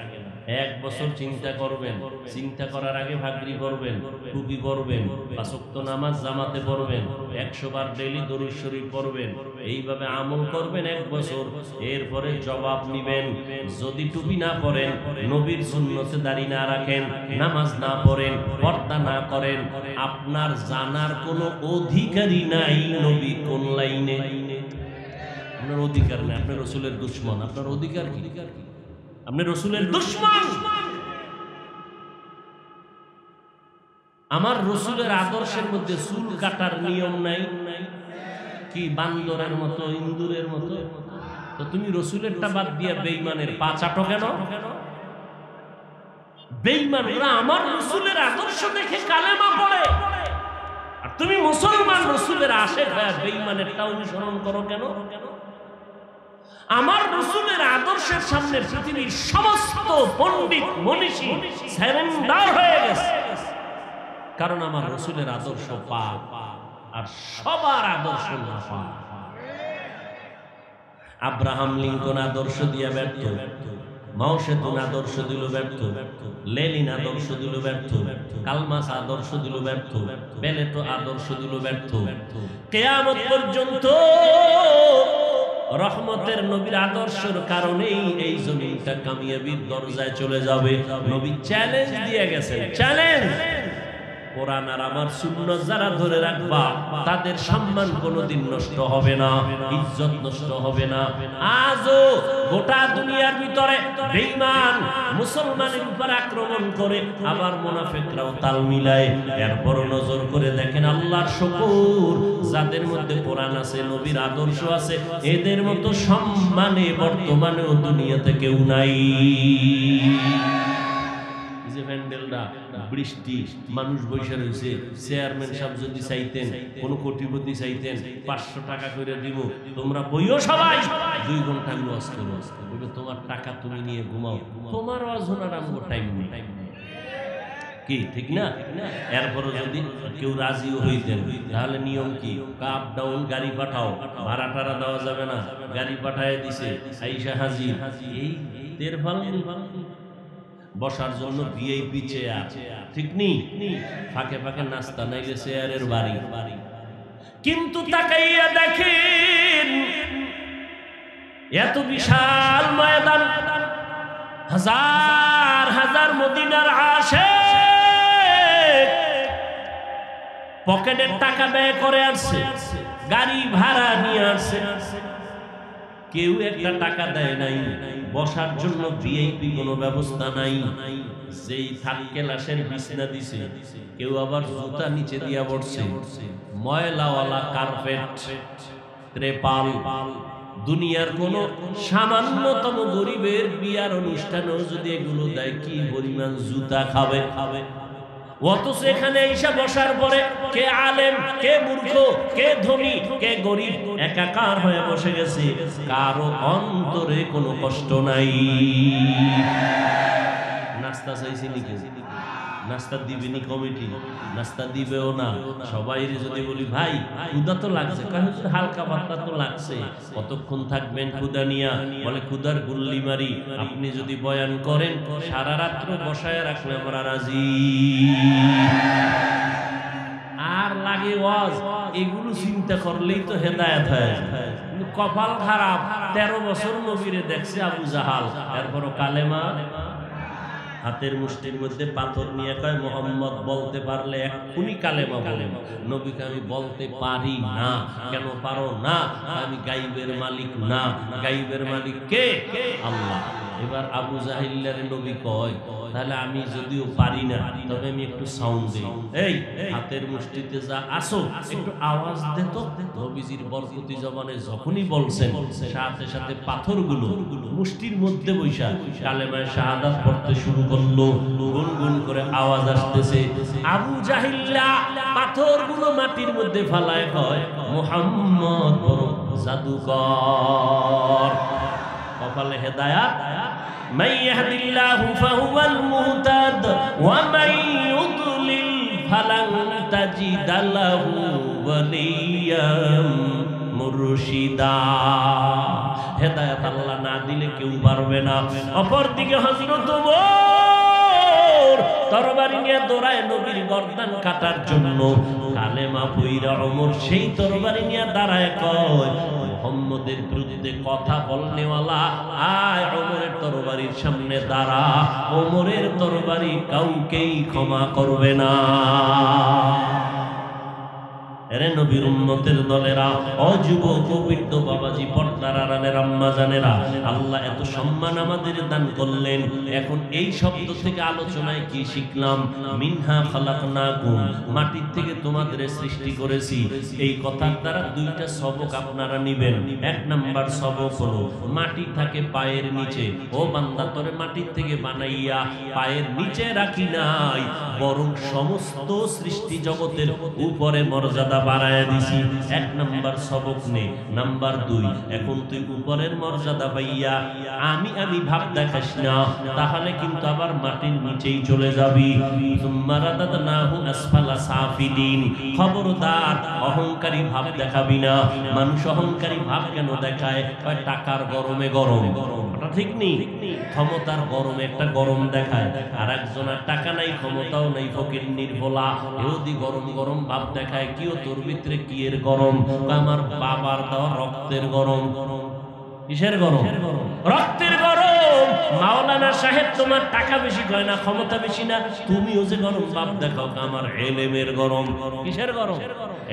1 বছর চিন্তা করবেন। চিন্তা করার আগে ভাগরি করবেন, টুপি পরবেন, 5 ওয়াক্ত নামাজ জামাতে পড়বেন, 100 বার ডেইলি দরুদ শরীফ পড়বেন, এইভাবে আমল করবেন 1 বছর। এরপরে জবাব নিবেন। যদি টুপি না পরেন, নবীর সুন্নতে দাড়ি না রাখেন, নামাজ না পড়েন, পর্দা না করেন, আপনার জানার কোনো অধিকারই নাই নবী কোন লাইনে। আপনার অধিকার নেই, আপনার রাসূলের দুশমন। আপনার অধিকার কি? আপনি রাসূলের দুশমন। আমার রাসূলের আদর্শের মধ্যে চুল কাটার নিয়ম নাই কি? বান্দরের মতো, ইন্দুরের মতো। তো তুমি রাসূলেরটা বাদ দিয়া বেঈমানের পা চাটো কেন? বেঈমানরা আমার রাসূলের আদর্শ দেখে কালেমা পড়ে, আর তুমি মুসলমান রাসূলের আশেক হয়ে বেঈমানেরটা অনুসরণ করো কেন? আমার রাসূলের আদর্শের সামনে পৃথিবীর সমস্ত পণ্ডিত মনীষী সারেন্ডার হয়ে গেছে, কারণ আমার রাসূলের আদর্শ পাক আর সবার আদর্শ না পাক। আব্রাহাম লিঙ্কন আদর্শ দিয়া ব্যর্থ, মাও সেতুন আদর্শ দিল ব্যর্থ, লেনিন আদর্শ দিল ব্যর্থ, কালমাস আদর্শ দিল ব্যর্থ, বেলেটো আদর্শ দিল ব্যর্থ। কিয়ামত পর্যন্ত রহমতের নবীর আদর্শের কারণেই এই জমিনটা কামিয়াবির দরজায় চলে যাবে। নবী চ্যালেঞ্জ দিয়ে গেছেন, চ্যালেঞ্জ। কোরআন আর আমার সুন্নাত যারা ধরে রাখবা তাদের সম্মান কোনোদিন নষ্ট হবে না, ইজ্জত নষ্ট হবে না। আজও গোটা দুনিয়ার ভিতরে বেঈমান মুসলমানের উপর আক্রমণ করে, আবার মুনাফিকরাও তাল মিলায়। এরপর নজর করে দেখেন, আল্লাহর শুকর, যাদের মধ্যে কোরআন আছে, নবীর আদর্শ আছে, এদের মতো সম্মানে বর্তমানেও দুনিয়াতে কেউ নাই। বৃষ্টি, মানুষ বৈশা রয়েছে, চেয়ারম্যান সাহেব যদি চাইতেন, কোন কোটিপতি চাইতেন 500 টাকা করে দিব, তোমরা বইও সবাই 2 ঘন্টা আমি ওয়াজ করবো, তোমার টাকা তুমি নিয়ে ঘুমাও, তোমার ওয়াজ শোনার আমগো টাইম নেই কি? ঠিক না? এরপরও যদি কেউ রাজিও হইতেন, তাহলে নিয়ম কি? আপ ডাউন গাড়ি পাঠাও, ভাড়া টাড়া দেওয়া যাবে না, গাড়ি পাঠায় দিছে, আইসা হাজির। এই তের ভাল বসার জন্য ভিআইপি চেয়ার, ঠিক নেই? ফাঁকে ফাঁকে নাস্তা, নাইলে চেয়ারের বাড়ি। কিন্তু তাকাইয়া দেখেন, এত বিশাল ময়দান, হাজার হাজার মদিনার আশিক পকেটের টাকা ব্যয় করে আসছে, গাড়ি ভাড়া নিয়ে আসছে, কেউ একটা টাকা দেয় নাই। বসার জন্য ভিআইপি কোনো ব্যবস্থা নাই। যেই থাক ক্লাসের বিছনা দিছে, কেউ আবার জুতা নিচে দিয়া বসছে, ময়লাওয়ালা কার্পেট, ত্রেপাল। দুনিয়ার কোন সামান্যতম গরিবের বিয়ার অনুষ্ঠানেও যদি এগুলো দেয়, কি পরিমাণ জুতা খাবে। অথচ এখানে এসে বসার পরে কে আলেম, কে মূর্খ, কে ধনী, কে গরিব একাকার হয়ে বসে গেছে, কারো অন্তরে কোনো কষ্ট নাই। নাস্তা চাইছি নাকি? নাস্তা দিবেনি কমিটি? নাস্তা দিবেও না। সবাই যদি বলি ভাই ক্ষুধা তো লাগছে, কারণ হালকা পাতলা তো লাগছে, কতক্ষণ থাকবেন ক্ষুধা নিয়া? বলে ক্ষুধার গুল্লি মারি। আপনি যদি বয়ান করেন, সারা রাত্র বসায় রাখলে আমরা রাজি। আর লাগে ওয়াজ, এগুলো চিন্তা করলেই তো হেদায়েত হয়। কিন্তু কপাল খারাপ, 13 বছর নবীরে দেখছে আবু জাহাল, এরপরও কালেমা হাতের মুষ্টির মধ্যে পাথর নিয়ে কয়, মোহাম্মদ বলতে পারলে এক্ষুনি কালেমা বলেন। নবীকে আমি বলতে পারি না। কেন পারো না? আমি গাইবের মালিক না। গাইবের মালিক কে? আল্লাহ। এবার আবু জাহিল্লার নবী কয়, তাহলে আমি যদিও পারি না, তবে আমি একটু সাউন্ড দেই। এই হাতের মুষ্টিতে যা আসো, একটু আওয়াজ দে তো। নবীজির বরকতি জবানে যখনই বলছেন, সাথে সাথে পাথরগুলো মুষ্টির মধ্যে বৈশা কালেমায়ে শাহাদাত পড়তে শুরু করলো। গুনগুন করে আওয়াজ আসতেছে। আবু জাহিল্লা পাথরগুলো মাটির মধ্যে ফালায় কয়, মুহাম্মদ বড় জাদুকর। কপালে হেদায়াত। মান ইয়াহদিল্লাহু ফাহুয়াল মুহতাদ ওয়া মান ইউদ্লিল ফালান তাজিদা লাহু ওয়ালিয়াম মুরশিদা। হেদায়েত আল্লাহ না দিলে কেউ পারবে না। অপরদিকে হযরত ওমর তরবারি নিয়ে দৌড়ায় নবীর গর্দান কাটার জন্য। কালেমা পয়রা ওমর সেই তরবারি নিয়ে দাঁড়ায় কয়, মুহাম্মদের বিরুদ্ধে কথা বলনেওয়ালা আয় ওমরের তরবারির সামনে দাঁড়া। ওমরের তরবারি কাউকেই ক্ষমা করবে না। এরে নবীর উম্মতের দলেরা, অযুবক বৃদ্ধ বাবাজি, পর্দার আড়ালের আম্মা জানেরা, আল্লাহ এত সম্মান আমাদের দান করলেন। এখন এই শব্দ থেকে আলোচনায় কি শিখলাম? মিনহা খালাকনাকুম, মাটির থেকে তোমাদের সৃষ্টি করেছি। এই কথার দ্বারা দুইটা সবক আপনারা নিবেন। এক নাম্বার সবক হলো, মাটি থাকে পায়ের নিচে। ও বান্দা, তোরে মাটির থেকে বানাইয়া পায়ের নিচে রাখি নাই, বরং সমস্ত সৃষ্টি জগতের উপরে মর্যাদা বাড়ায় দিছি। এক নাম্বার সবক নে। নাম্বার দুই, এখন তুই উপরের মর্যাদা পাইয়া আমি আমি ভাব দেখাস না, তাহলে কিন্তু আবার মাটির নিচেই চলে যাবি। সুম্মা রাদাদনাহু আসফালা সাফিলিন, খবরদার অহংকারী ভাব দেখাবি না। মানুষ অহংকারী ভাব কেন দেখায়? টাকার গরমে গরম, ওটা ঠিক নেই। ক্ষমতার গরমে একটা গরম দেখায়, আর একজনের টাকা নাই, ক্ষমতাও নাই, ফকির নির্ভোলা, এদি গরম গরম ভাব দেখায়। কিও তোর ভিতরে কি এর গরম? আমার বাবার দেওয়া রক্তের গরম। কিসের গরম? রক্তের গরম। মাওলানা সাহেব তোমার টাকা বেশি কয় না, ক্ষমতা বেশি না, তুমিও যে গরম ভাব দেখাও, আমার এলেমের গরম। কিসের গরম?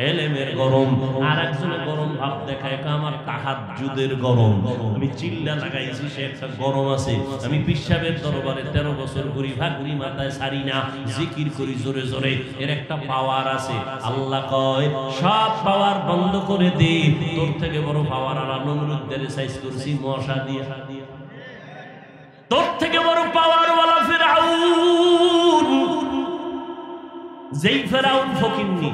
এলেমের গরম। আর একজনে গরম ভাব দেখায়, আমার তাহাজ্জুদের গরম। আমি চিল্লা লাগাইছি, সে একটা গরম আছে। আমি পিসাবের দরবারে 13 বছর ঘুরি, ভাগরি মাথায় সারি না, জিকির করি জোরে জোরে। এর একটা পাওয়ার আছে। আল্লাহ কয়, সব পাওয়ার বন্ধ করে দে, তোর থেকে বড় পাওয়ার আর নমরুদের সাইজ করছি মশা দিয়ে। তোর থেকে বড় পাওয়ার ওয়ালা ফিরআউন, যেই ফিরআউন ফকিন্নি,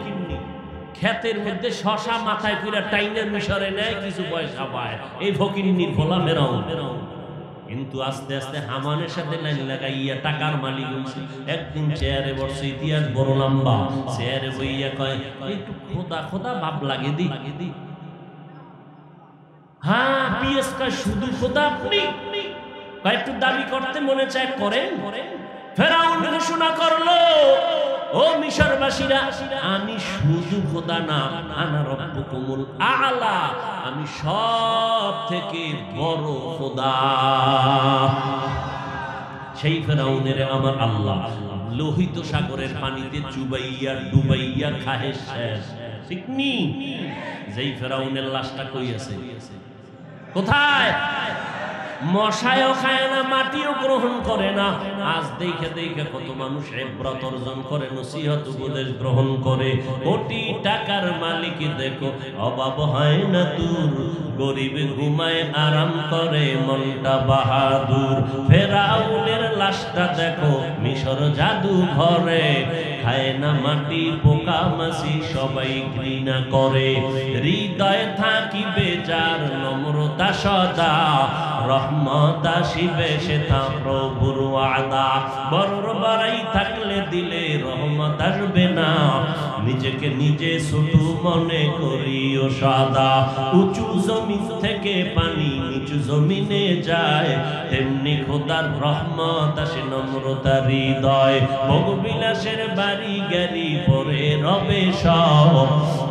ক্ষেতের মধ্যে শশা মাথায় পুরা টাইনের মিশরে নেয়, কিছু পয়সা পায়। এই ফকিন্নির ফলা ফিরআউন। কিন্তু আস্তে আস্তে হামানের সাথে লাইন লাগাইয়া টাকার মালিক হইছে। একদিন চেয়ারে বসে, ইতিহাস বড় লম্বা, চেয়ারে বইয়া কয়, একটু খোদা খোদা ভাব লাগে দি। হ্যাঁ, পিএস কা শুধু খোদা আপনি একটু দাবি করতে মনে চায় করেন। ফেরাউন ঘোষণা করলো, ও মিশরবাসীরা, আমি শুধু খোদা না, আনা রব্বুকুমুল আ'লা, আমি সব থেকে বড় খোদা। সেই ফেরাউনের আমার আল্লাহ লোহিত সাগরের পানিতে চুবাইয়া ডুবাইয়া খাহে শেষ। ঠিক নি? যেই ফেরাউনের লাশটা কই আছে? কোথায়? মশায়ও খায় না, মাটিও গ্রহণ করে না। আজ দেখে দেখে কত মানুষ ইবরত অর্জন করে, নসিহত উপদেশ গ্রহণ করে। কোটি টাকার মালিক দেখো, অভাব হয় না দূর, গরিব ঘুমায় আরাম করে, মনটা বাহাদুর। ফেরাউনের লাশটা দেখো, মিশর জাদু ঘরে, খায় না মাটি, পোকা মাছি সবাই ঘৃণা করে। হৃদয়ে থাকিবে যার নম্রতা সদা, রহমত আসিবে সেটা প্রভুর ওয়াদা। বড় বাড়াই থাকলে দিলে রহমত আসবে না, নিজেকে নিজে ছোট মনে করিও সদা। উঁচু জমিন থেকে পানি নিচু জমিনে যায়, তেমনি খোদার রহমত আসে নম্রতার হৃদয়। ভোগবিলাসের বাড়ি গাড়ি পরে রবে সব,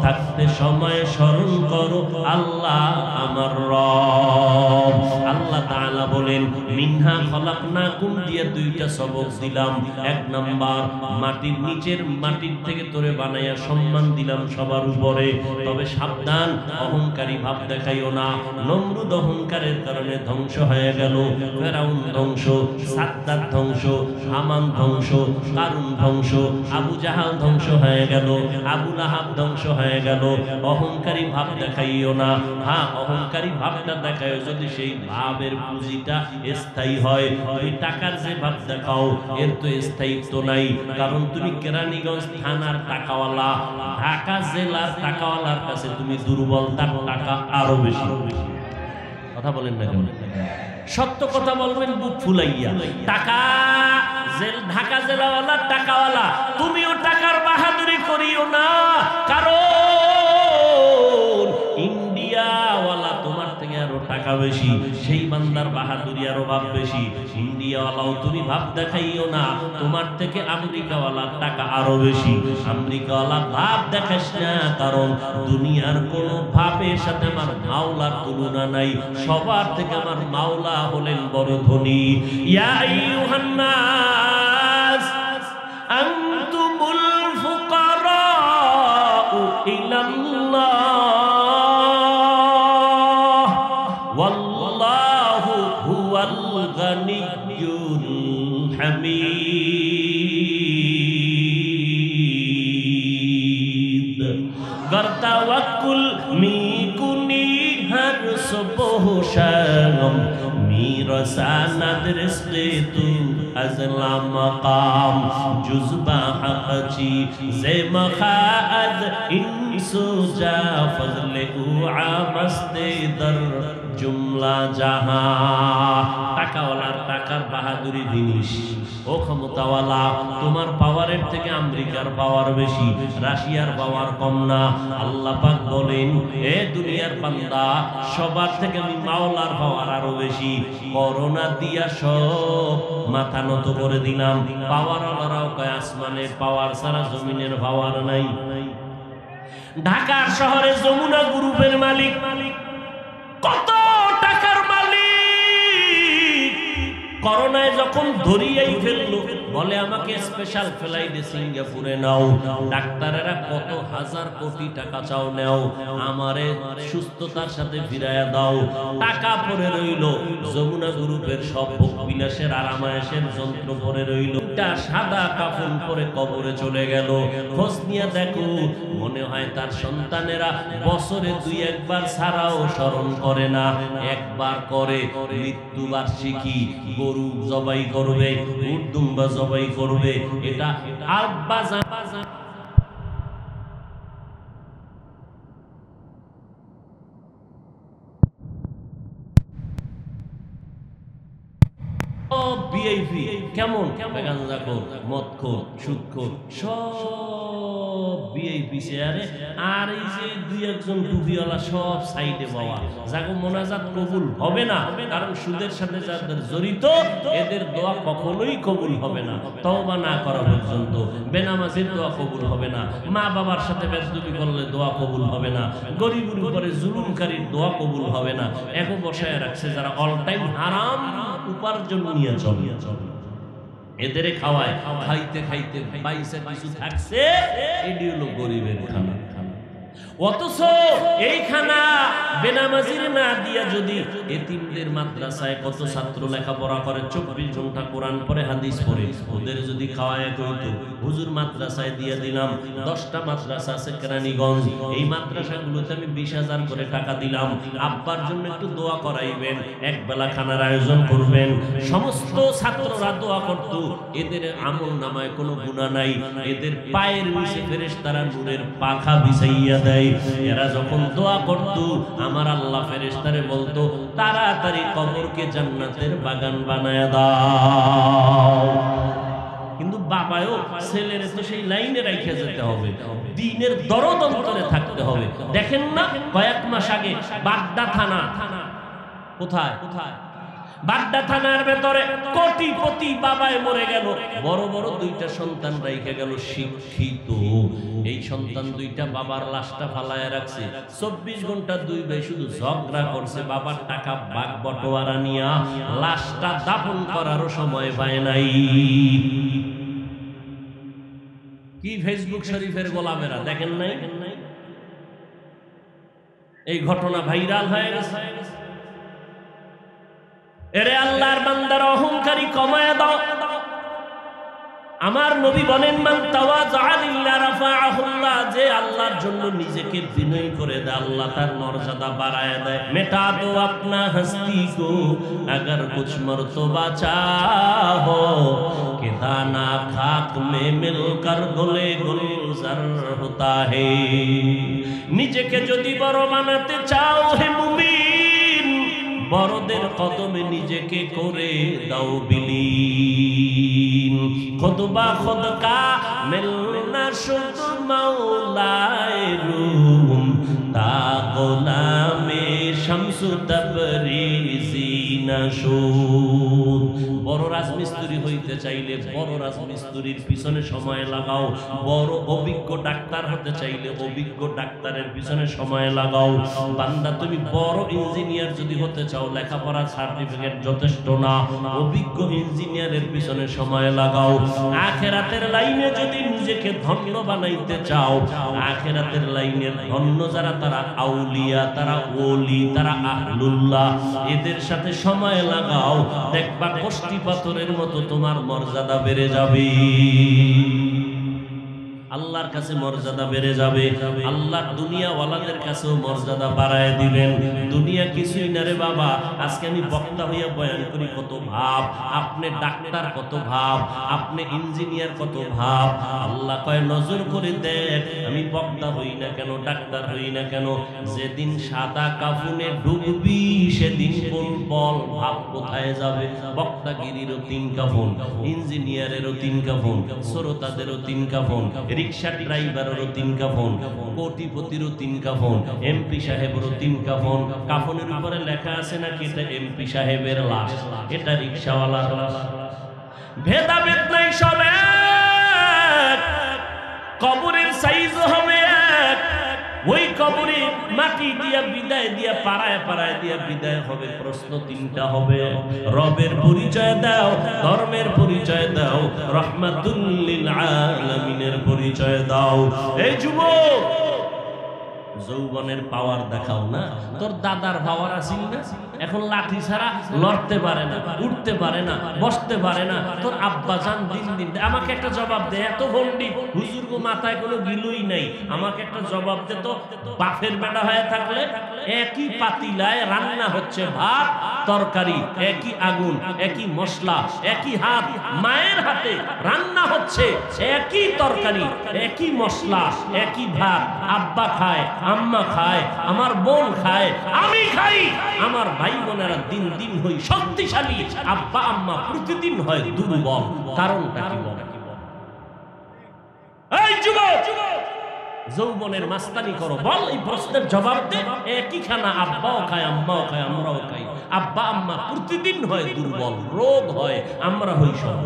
থাকতে সময় স্মরণ করো আল্লাহ আমার রব। আল্লাহ তাআলা বলেন, মিনহা খলাকনাকুম দিয়ে দুইটা সবক দিলাম। এক নাম্বার, মাটির নিচের মাটির থেকে তোরে বানাইয়া সম্মান দিলাম সবার উপরে। তবে সাবধান, অহংকারী ভাব দেখাইও না। নমরুদ অহংকারের কারণে ধ্বংস হয়ে গেল। ফেরাউন ধ্বংস, সাদ্দাত ধ্বংস, হামান ধ্বংস, কারুন ধ্বংস, আবু জাহাল ধ্বংস হয়ে গেল, আবু লাহাব ধ্বংস হয়ে গেল। অহংকারী ভাব দেখাইও না। হ্যাঁ, অহংকারী ভাবটা দেখায় যদি সেই ভাবের পুঁজিটা স্থায়ী হয়। তুমি টাকার যে ভাব দেখাও, এর তো স্থায়িত্ব নাই। কারণ তুমি কেরানীগঞ্জ থানার টাকাওয়ালা, ঢাকা জেলার টাকাওয়ালার কাছে তুমি দুর্বল, তার টাকা আরো বেশি। কথা বলেন না কেন? সত্য কথা বলবেন বুক ফুলাইয়া। টাকা ঢাকা জেলাওয়ালা টাকাওয়ালা, তুমিও টাকার বাহাদুরি করিও না। কারণ টাকা বেশি, সেই বান্দার বাহাদুরিয়ার অভাব বেশি। ইন্ডিয়াওয়ালাও তুমি ভাব দেখাইও না, তোমার থেকে আমেরিকাওয়ালার টাকা আরো বেশি। আমেরিকাওয়ালা ভাব দেখাস না, কারণ দুনিয়ার কোন ভাবের সাথে আমার মাওলার তুলনা নাই। সবার থেকে আমার মাওলা হলেন বড় ধনী। ইয়া আইয়ুহান নাস আনতুমুল ফুকারাউ ইলাল্লাহ ওয়াল্লাহু হুয়াল গানিয়্যুল হামিদ। गर तवक्कुल मी कुनी हर सुबह शाम मेरा सनद रिज़्क़े तू अज़ला मकाम जुज़बा हक़ी ज़े मखाद इंसुजा फज़ले उ आमस्ते दर जुमला जहां। টাকাওয়ালার টাকার বাহাদুরি জিনিস। ও ক্ষমতাওয়ালা, তোমার পাওয়ারের থেকে আমেরিকার পাওয়ার বেশি, রাশিয়ার পাওয়ার কম না। আল্লাহ পাক বলেন, এ দুনিয়ার বান্দা, সবার থেকে আমি মাওলার পাওয়ার আরো বেশি। করোনা দিয়া সব মাথা নত করে দিলাম। পাওয়ারওয়ালারাও কয় আসমানের পাওয়ার ছাড়া জমিনের পাওয়ার নাই। ঢাকার শহরে যমুনা গ্রুপের মালিক কত টাকার মালিক, করোনায় যখন ধরিয়েই ফেললো, বলে আমাকে স্পেশাল ফ্লাইটে সিঙ্গাপুরে নাও। ডাক্তারেরা কত হাজার কোটি টাকা চাও, নেও, আমারে সুস্থতার সাথে ফিরাইয়া দাও। টাকা পড়ে রইল, যমুনা গ্রুপের সব বিলাসের আরামায়েশের যন্ত্র পড়ে রইল। সাদা কাফন পরে কবরে চলে গেল। খোঁজ নিয়ে দেখো, মনে হয় তার সন্তানেরা বছরে দুই একবার ছাড়াও স্মরণ করে না। একবার করে মৃত্যুবার্ষিকী, গরু জবাই করবে, উট দুম্বা জবাই করবে। এটা আব্বা জান ভিআইপি কেমন, গাঁজাখোর, মদখোর, সুদখোর, সব ভিআইপি চেয়ারে। আর এই যে দুই একজন টুপিওয়ালা সব সাইডে বাবা, যাকে মোনাজাত কবুল হবে না, কারণ সুদের সাথে যাদের জড়িত এদের দোয়া কখনোই কবুল হবে না। তওবা না করা পর্যন্ত বেনামাজির দোয়া কবুল হবে না। মা বাবার সাথে বেদবি করলে দোয়া কবুল হবে না। গরিবের উপরে জুলুমকারীর দোয়া কবুল হবে না। এত বসায় রাখছে যারা অল টাইম হারাম উপার্জন নিয়ে চলে। এদের খাওয়ায়, খাইতে খাইতে পয়সা কিছু থাকছে, এটি হলো গরিবের খানা। অথচ এই খানা বেনামাজির না দিয়া যদি এতিমদের মাদ্রাসায় কত ছাত্র লেখাপড়া করে, 24 ঘন্টা কোরআন পড়ে, হাদিস পড়ে, ওদের যদি খাওয়ায় কইতো, হুজুর মাদ্রাসায় দিয়ে দিলাম, 10টা মাদ্রাসা আছে কেরানীগঞ্জ, এই মাদ্রাসাগুলোতে আমি 20,000 করে টাকা দিলাম, আব্বার জন্য একটু দোয়া করাইবেন, এক বেলা খানার আয়োজন করবেন। সমস্ত ছাত্ররা দোয়া করত। এদের আমল নামায় কোনো গুনাহ নাই, এদের পায়ের নিচে ফেরেশতারা নূরের পাখা বিছাইয়া দেয়। এরা যখন দোয়া করত, আমার আল্লাহ ফেরেশতারে বলতো, তাড়াতাড়ি কবরকে জান্নাতের বাগান বানায় দাও। কিন্তু বাবাও ছেলের তো সেই লাইনে রাইখা যেতে হবে, দ্বীনের দরদ অন্তরে থাকতে হবে। দেখেন না, কয়েক মাস আগে বাড্ডা থানা, কোথায় বাড্ডা থানার ভেতরে কোটিপতি বাবায় মরে গেল, বড় বড় 2টা সন্তান রাইখা গেল, শিক্ষিত। এই সন্তান 2টা বাবার লাশটা ফালায় রাখছে। 24 ঘন্টা 2 ভাই শুধু ঝগড়া করছে, বাবার টাকা ভাগ বটোয়ারা নিয়া লাশটা দাফন করারও সময় পায় নাই। কি ফেসবুক শরীফের গোলামেরা দেখেন নাই? এই ঘটনা ভাইরাল হয়ে গেছে। এরে আল্লাহর বান্দার অহংকারী কমায়া দাও। আমার নবী বলেন, মান তাওয়াযা লিল্লাহি রাফাআহুল্লাহ, যে আল্লাহর জন্য নিজেকে বিনয়ী করে দেয়, আল্লাহ তার মর্যাদা বাড়ায় দেয়। মেটা দো আপনা হস্তি কো अगर कुछ मर्तबा चाहो कि दाना खाक में मिलकर गुले गुलजार होता है। নিজেকে যদি বড় বানাতে চাও হে মুমিন, বড়দের কদমে নিজেকে করে দাও বিলীন। খুদবা খুদ কা মিলনা শুদ মাওলায়ে রুম তা গোলামে শামসু তবরি না সুদ। বড় রাজমিস্ত্রি হইতে চাইলে বড় রাজমিস্ত্রির পিছনে সময় লাগাও, বড় অভিজ্ঞ ডাক্তার হতে চাইলে অভিজ্ঞ ডাক্তারের পিছনে সময় লাগাও। বান্দা তুমি বড় ইঞ্জিনিয়ার যদি হতে চাও, লেখাপড়া সার্টিফিকেট যথেষ্ট না, অভিজ্ঞ ইঞ্জিনিয়ারের পিছনে সময় লাগাও। আখিরাতের লাইনে যদি নিজেকে ধন্য বানাইতে চাও, আখিরাতের লাইনের ধন্য যারা তারা আউলিয়া, তারা ওলি, তারা আহলুল্লাহ, এদের সাথে সময় লাগাও। দেখবা কষ্টি পাথরের মতো তোমার মর্যাদা বেড়ে যাবে, আল্লাহর কাছে মর্যাদা বেড়ে যাবে, আল্লাহর দুনিয়াওয়ালাদের কাছেও মর্যাদা বাড়ায় দিবেন। দুনিয়া কিছুই না রে বাবা। আজকে আমি বক্তা হইয়া বয়ান করি কত ভাব, আপনি ডাক্তার কত ভাব, আপনি ইঞ্জিনিয়ার কত ভাব। আল্লাহ কয় নজর করে দেখ, আমি বক্তা হই না কেন, ডাক্তার হই না কেন, যেদিন সাদা কাফনে ডুববি সেদিন বল ভাব কোথায় যাবে। বক্তাগিরিরও 3 কাফন, ইঞ্জিনিয়ারেরও 3 কাফন, শ্রোতাদেরও 3 কাফন, রিক্সা ড্রাইভারেরও 3 কাফন, কোটিপতিরও 3 কাফন, এমপি সাহেবেরও 3 কাফন। কাফনের উপরে লেখা আছে নাকি এটা এমপি সাহেবের লাশ, এটা রিক্সাওয়ালার লাশ। ভেদাভেদ নাই, সব এক। কবরের সাইজ হবে এক। ওই কবরে মাটি দিয়া বিদায় দিয়া পাড়ায় পাড়ায় দিয়া বিদায় হবে। প্রশ্ন 3টা হবে, রবের পরিচয় দাও, ধর্মের পরিচয় দাও, রাহমাতুল লিল আলামিনের পরিচয় দাও। এই যুবক, যৌবনের পাওয়ার দেখাও না। তোর দাদার পাওয়ার আছিল না, এখন লাঠি ছাড়া লড়তে পারে না, উঠতে পারে না, বসতে পারে না। তোর আব্বা জান দিন দিন আমাকে একটা জবাব দে, এত ভন্ডি হুজুর গো মাথায় কোনো গিলুই নাই, আমাকে একটা জবাব দে তো। বাপের বেটা হয়ে থাকলে একই পাতিলায় রান্না হচ্ছে ভাত তরকারি, একই আগুন, একই মশলা, একই হাত, মায়ের হাতে রান্না হচ্ছে একই তরকারি, একই মশলা, একই ভাত। আব্বা খায়, আম্মা খায়, আমার বোন খায়, আমি খাই, আমার ভাই বোনেরা দিন দিন হই শক্তিশালী, আব্বা আম্মা প্রতিদিন হয় দুর্বল। কারণটা কি বল? এই যুবক, যৌবনের মাস্তানি করো, বল এই প্রশ্নের জবাব দে। একই খানা আব্বাও খায়, আম্মাও খায়, আমরাও খাই, আব্বা আম্মা প্রতিদিন হয় দুর্বল, রোগ হয়, আমরা হই সব।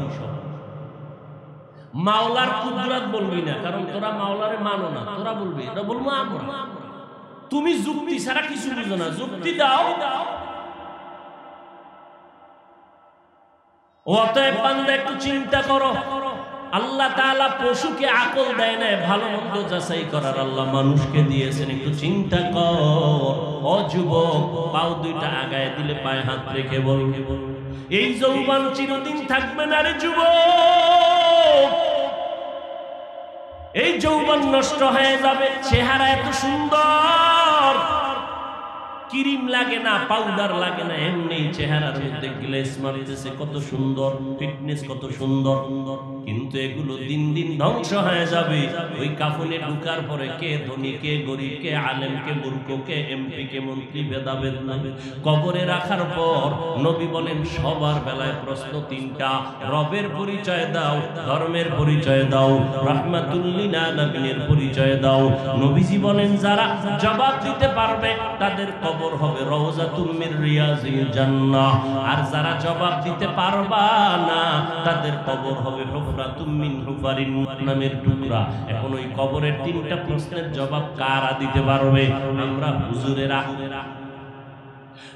মাওলার কুদরত বলবি না, কারণ তোরা মাওলারে মানো না, তোরা বলবি এটা বলবো আমরা। তুমি যুক্তি ছাড়া কিছু বুঝো না, যুক্তি দাও। অতএব বান্দা একটু চিন্তা করো, আল্লাহ তাআলা পশুকে আকল দেয় না ভালো মন্দ যাচাই করার, আল্লাহ মানুষকে দিয়েছেন। একটু চিন্তা কর। ও যুবক, পাও 2টা আগায় দিলে পায়ে হাত রেখে বল, এই যৌবন চিরদিন থাকবে না রে যুবক। এই যৌবন নষ্ট হয়ে যাবে। চেহারা এত সুন্দর, ক্রিম লাগে না, পাউডার লাগে না, এমনি চেহারার মধ্যে গ্লেজ মারতেছে, কত সুন্দর ফিটনেস, কত সুন্দর। কিন্তু এগুলো দিন দিন ধ্বংস হয়ে যাবে। ওই কাফনে ঢুকার পরে কে ধনী, কে গরিব, কে আলেম, কে মূর্খ, কে এমপি, কে মন্ত্রী, ভেদাভেদ নাই। কবরে রাখার পর নবী বলেন সবার বেলায় প্রশ্ন 3টা, রবের পরিচয় দাও, ধর্মের পরিচয় দাও, রাহমাতুল লিল আলামিনের পরিচয় দাও। নবীজি বলেন যারা জবাব দিতে পারবে তাদের কবর হবে রওজাতুম মির রিয়াজিল জান্নাহ, আর যারা জবাব দিতে পারবা না তাদের কবর হবে হুফরাতুম মিন হুফারিন নামের টুকরা। এখন ওই কবরের 3টা প্রশ্নের জবাব কারা দিতে পারবে? আমরা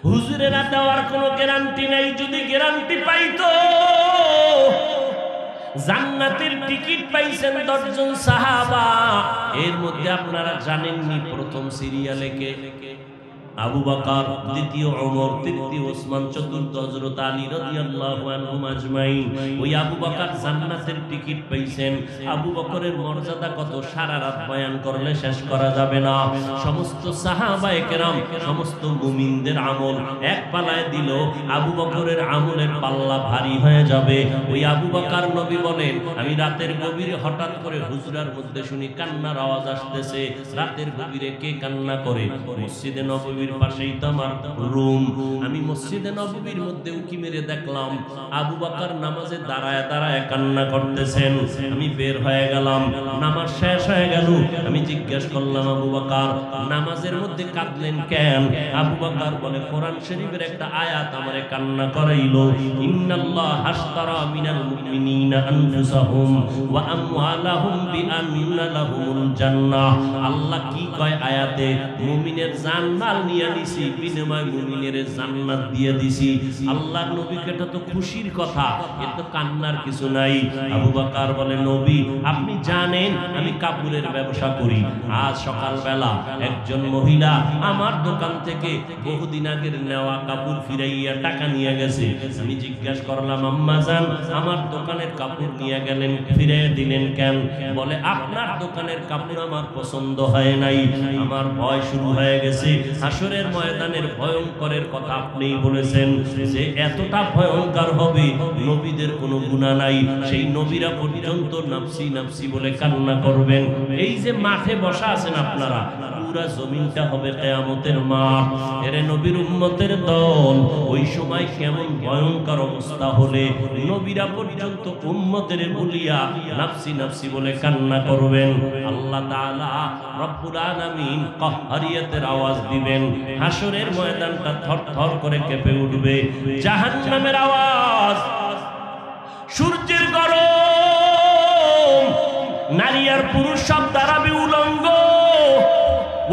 হুজুরেরা দেওয়ার কোনো গ্যারান্টি নাই। যদি গ্যারান্টি পাইতো, জান্নাতের টিকিট পাইছেন 10 জন সাহাবা। এর মধ্যে আপনারা জানেননি প্রথম সিরিয়ালে কে? আবু বকর, দ্বিতীয় ওমর, তৃতীয় ওসমান, চতুর্থ হযরত আলী রাদিয়াল্লাহু আনহুম আজমাইন। ওই আবু বকর জান্নাতের টিকিট পাইছেন। আবু বকরের মর্যাদা কত সারা রাত বয়ান করলে শেষ করা যাবে না। সমস্ত সাহাবায়ে কেরাম, সমস্ত মুমিনদের আমল এক পাল্লায় দিল, আবু বকরের আমলের পাল্লা ভারী হয়ে যাবে। ওই আবু বকর, নবী বলেন আমি রাতের গভীরে হঠাৎ করে হুজরার মধ্যে শুনি কান্নার আওয়াজ আসতেছে। রাতের গভীরে কে কান্না করে? মসজিদে নববী নববীর পাশেই তো আমার রুম। আমি মসজিদে নববীর মধ্যে উকি মেরে দেখলাম আবু বকর নামাজে দাঁড়ায় দাঁড়ায় কান্না করতেছেন। আমি বের হয়ে গেলাম, নামাজ শেষ হয়ে গেল। আমি জিজ্ঞেস করলাম, আবু বকর নামাজের মধ্যে কাঁদলেন কেন? আবু বকর বলে, কোরআন শরীফের একটা আয়াত আমারে কান্না করাইলো, ইন্নাল্লাহ হাশতারা মিনাল মুমিনিনা আনফুসাহুম ওয়া আমওয়ালাহুম বিআন্না লাহুমুল জান্নাহ। আল্লাহ কি কয় আয়াতে? মুমিনের জান মাল নিয়ে নিছি, বিনিময়ে মুমিনের জান্নাত দিয়ে দিছি। আল্লাহর নবীকে এটা তো খুশির কথা, এ তো কান্নার কিছু নাই। আবু বকর বলে, নবী আপনি জানেন আমি কাপড়ের ব্যবসা করি। আজ সকালবেলা একজন মহিলা আমার দোকান থেকে বহুদিন আগের নেওয়া কাপড় ফিরাইয়া টাকা নিয়ে গেছে। আমি জিজ্ঞাসা করলাম, আম্মা জান আমার দোকানের কাপড় নিয়ে গেলেন, ফিরিয়ে দিলেন কেন? বলে, আপনার দোকানের কাপড় আমার পছন্দ হয় নাই। আমার ভয় শুরু হয়ে গেছে, হাসরের ময়দানের ভয়ঙ্করের কথা আপনি বলেছেন যে এতটা ভয়ঙ্কর হবে, নবীদের কোনো গুনাহ নাই, সেই নবীরা পর্যন্ত নাফসি নাফসি বলে কান্না করবেন। এই যে মাঠে বসা আছেন আপনারা, পুরা জমিনটা হবে কিয়ামতের মাঠ। এর নবীর উম্মতের দল ওই সময় কেমন ভয়ঙ্কর অবস্থা হলে নবীরা পর্যন্ত উম্মতের বলিয়া নাফসি নাফসি বলে কান্না করবেন। আল্লাহ তাআলা রব্বুল আলামিন কাহরিয়াতের আওয়াজ দিবেন, হাসরের ময়দানটা থরথর করে কেঁপে উঠবে। জাহান্নামের আওয়াজ, সূর্যের গরম, নারী আর পুরুষ সব দাঁড়াবে উলঙ্গ।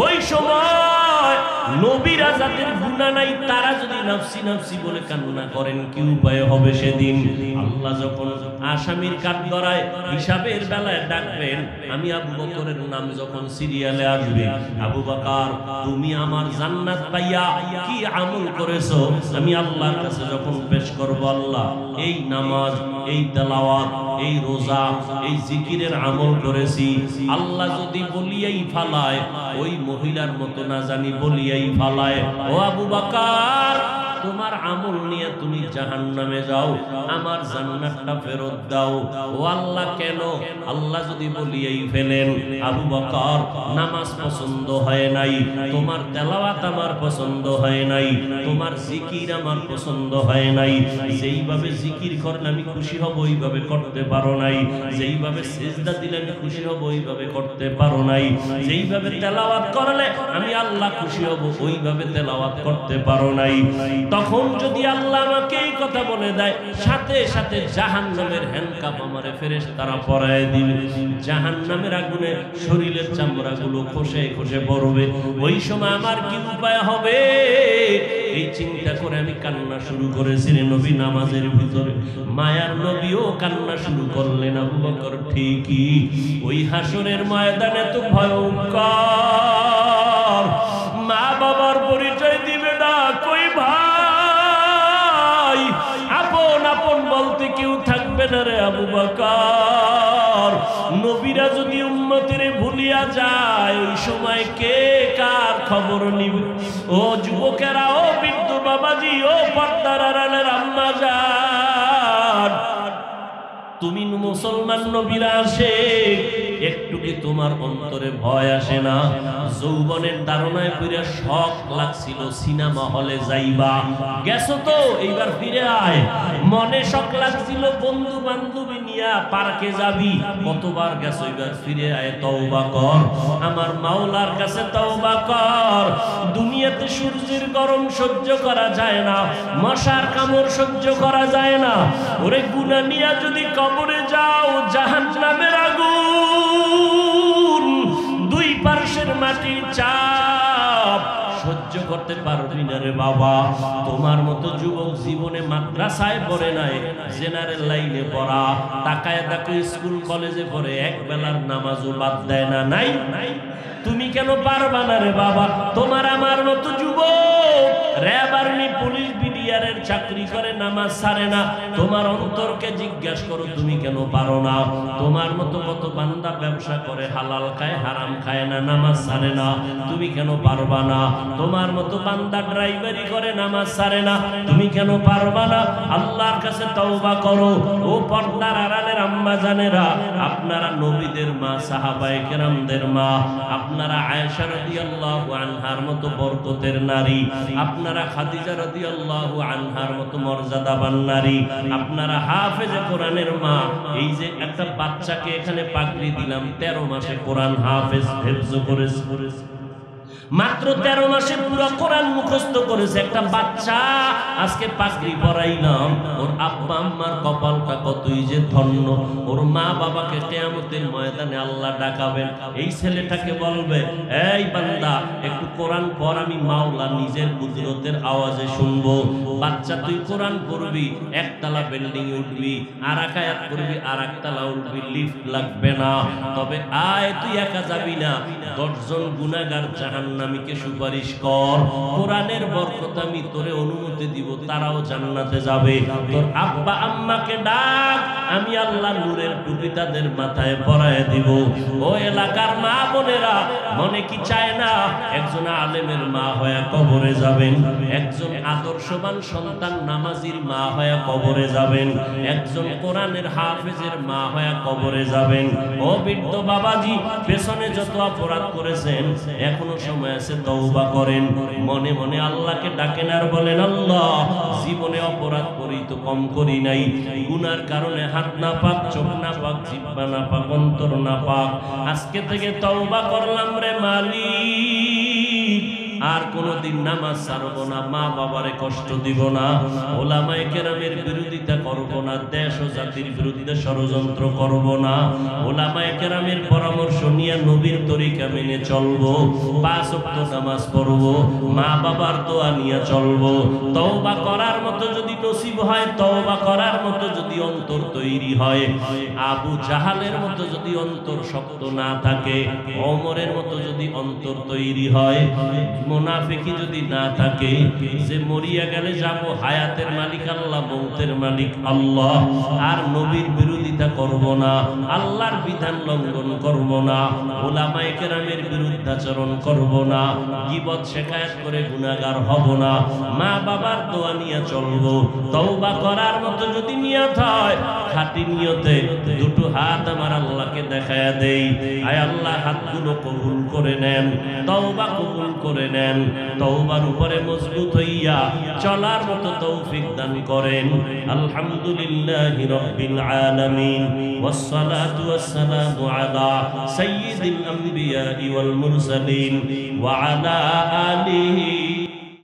ওই সময় নবীরা যাদের গুনাহ নাই তারা যদি নাফসি নাফসি বলে কান্না করেন, কি উপায় হবে সেদিন? আল্লাহ যখন আসামির কাঠগড়ায় হিসাবের বেলায় ডাকবেন, আমি আবু বকরের নাম যখন সিরিয়ালে আসবে, আবু বকর তুমি আমার জান্নাত পাইয়া কি আমল করেছো, আমি আল্লাহর কাছে যখন পেশ করব, আল্লাহ এই নামাজ, এই তেলাওয়াত, এই রোজা, এই জিকিরের আমল করেছি, আল্লাহ যদি বলিয়াই ফালায়, ওই মহিলার মতো না জানি বলিয়াই ফালায়, ও আবু বকর তোমার আমল নিয়ে তুমি জাহান্নামে যাও, আমার জান্নাতটা ফেরত দাও। ও আল্লাহ কেন? আল্লাহ যদি বলিয়াই ফেলেন, আবু বকর নামাজ পছন্দ হয় নাই, তোমার তেলাওয়াত আমার পছন্দ হয় নাই, তোমার জিকির আমার পছন্দ হয় নাই, যেইভাবে জিকির করেন আমি খুশি হব ওইভাবে করতে পারো নাই, যেইভাবে সিজদা দিলে আমি খুশি হব ওইভাবে করতে পারো নাই, যেইভাবে তেলাওয়াত করলে আমি আল্লাহ খুশি হব ওইভাবে তেলাওয়াত করতে পারো নাই। তখন যদি আল্লাহ আমাকে এই কথা বলে দেয়, সাথে সাথে জাহান্নামের হ্যান্ডকাপ আমারে ফেরেশতারা পরায় দিবে, জাহান্নামের আগুনে শরীরের চামড়াগুলো খসে খসে পড়বে। ওই সময় আমার কি উপায় হবে? এই চিন্তা করে আমি কান্না শুরু করেছি নবী নামাজের ভিতরে। মায়ার নবীও কান্না শুরু করলেন। আবু বকর ঠিকই ওই হাসরের ময়দানে তো ভয়ঙ্কর, মা বাবার পরিচয় দিবে না, কই ভাই আপন আপন বলতে কেউ থাকবে না রে আবু বকর। নবীরা যদি উম্মতের ভুলিয়া যায়, ওই সময় কে কার খবর নিবে? ও যুবকেরা, ও বৃদ্ধ বাবাজি, ও পর্দার আড়ালের আম্মা জান, তুমি মুসলমান নবীরা আসে, একটু কি তোমার অন্তরে ভয় আসে না? যৌবনের ধারণায় পড়ে শখ লাগছিল সিনেমা হলে যাইবা, গেছো তো এইবার ফিরে আয়। মনে শখ লাগছিল বন্ধু বান্ধবী নিয়া পার্কে যাবি, কতবার গেছো, এবার ফিরে আয়, তওবা কর, আমার মাওলার কাছে তওবা কর। দুনিয়াতে সূর্যের গরম সহ্য করা যায় না, মশার কামড় সহ্য করা যায় না, ওরে গুনাহ নিয়া যদি কবরে যাও, জাহান্নামের আগুন, দুই পার্শ্বের মাটির চাপ সহ্য করতে পারবি না রে বাবা। তোমার মতো যুবক জীবনে মাদ্রাসায় পড়ে নাই, জেনারেল লাইনে পড়া, টাকায় দেখো স্কুল কলেজে পড়ে, এক বেলার নামাজও বাদ দেয় না, নাই তুমি কেন পারবা না রে বাবা? তোমার আমার মতো যুবক র্যাব আর্মি পুলিশ কুরিয়ারের চাকরি করে নামাজ ছাড়ে না, তোমার অন্তরকে জিজ্ঞাসা করো তুমি কেন পারো না? তোমার মতো কত বান্দা ব্যবসা করে হালাল খায় হারাম খায় না, নামাজ ছাড়ে না, তুমি কেন পারবা না? তোমার মতো বান্দা ড্রাইভারি করে নামাজ ছাড়ে না, তুমি কেন পারবা না? আল্লাহর কাছে তওবা করো। ও পর্দার আড়ালের আম্মা জানেরা, আপনারা নবীদের মা, সাহাবায়ে কেরামদের মা, আপনারা আয়েশা রাদিয়াল্লাহু আনহার মতো বরকতের নারী, আপনারা খাদিজা রাদিয়াল্লাহু আনহার মতো মর্যাদাবান নারী, আপনারা হাফেজে কোরআনের মা। এই যে একটা বাচ্চাকে এখানে পাগড়ি দিলাম, 13 মাসে কোরআন হাফেজ হেফজ করেছে, মাত্র 13 মাসে পুরো কোরআন মুখস্থ করেছে একটা বাচ্চা। আজকে পাগড়ি পরাইলাম, ওর আব্বা আম্মার কপালটা কতই যে ধন্য। ওর মা বাবাকে কিয়ামতের ময়দানে আল্লাহ ডাকাবেন, এই ছেলেটাকে বলবে, এই বান্দা একটু কোরআন পড়, আমি মাওলা নিজের কুদরতের আওয়াজে শুনবো। বাচ্চা তুই কোরআন পড়বি, একতলা বিল্ডিং এ উঠবি, আর এক আয়াত পড়বি, আর একতলা উঠবি, লিফট লাগবে না। তবে আয় তুই একা যাবি না, 10 জন গুনাহগার জাহান্নামীকে সুপারিশ কর, কোরআনের বরকত আমি তোরে অনুমতি দিব, তারাও জান্নাতে যাবে। তোর আব্বা আম্মাকে ডাক, আমি আল্লাহ নূরের টুপি তাদের মাথায় পরায় দিব। ও এলাকার মা বোনেরা, মনে কি চায় না একজন আলেমের মা হয়ে কবরে যাবেন, একজন আদর্শবান সন্তান নামাজির মা হয়ে কবরে যাবেন, একজন কোরআনের হাফেজের মা হয়ে কবরে যাবেন। ও বৃদ্ধ বাবাজি, পেছনে যত অপরাধ করেছেন এখনো সময় আছে, তওবা করেন। মনে মনে আল্লাহকে ডাকেন আর বলেন, আল্লাহ জীবনে অপরাধ করি তো কম করি নাই, গুনার কারণে হাত না পাক, চোখ না পাক, জিহ্বা না পাক, অন্তর না পাক, আজকে থেকে তওবা করলাম রে মালিক, আর কোনদিন নামাজ ছাড়ব না, মা বাবারে কষ্ট দিব না, ওলামায়ে কেরামের বিরোধিতা করব না, দেশ ও জাতির বিরুদ্ধে ষড়যন্ত্র করব না, ওলামায়ে কেরামের পরামর্শ নিয়ে নবীর তরিকা মেনে চলবো, 5 ওয়াক্ত নামাজ পড়ব, মা বাবার দোয়া নিয়ে চলবো। তওবা করার মতো যদি নসিব হয়, তওবা করার মতো যদি অন্তর তৈরি হয়, আবু জাহালের মতো যদি অন্তর শক্ত না থাকে, ওমরের মতো যদি অন্তর তৈরি হয়, মুনাফিকি যদি না থাকে, যে মরিয়া গেলে যাব, হায়াতের মালিক আল্লাহ, মৌতের মালিক আল্লাহ, আর নবীর বিরোধিতা করব না, আল্লাহর বিধান লঙ্ঘন করব না, ওলামায়ে কেরামের বিরুদ্ধাচরণ করব না, গীবত শিকায়াত করে গুনাহগার হব না, মা বাবার দোয়া নিয়ে চলব। তওবা করার মতো যদি নিয়ত হয়, খাঁটি নিয়তে দুটো হাত আমার আল্লাহকে দেখায়া দেই, আয় আল্লাহ হাতগুলো কবুল করে নেন, তওবা কবুল করে নেন, তওবার উপরে মজবুত হইয়া চলার মতো তৌফিক দান করেন। আলহামদুলিল্লাহি রাব্বিল আলামিন, ওয়াসসালাতু ওয়াসসালামু আলা সাইয়্যিদিল আমবিয়া ওয়াল মুরসালিন ওয়া আলা আলিহি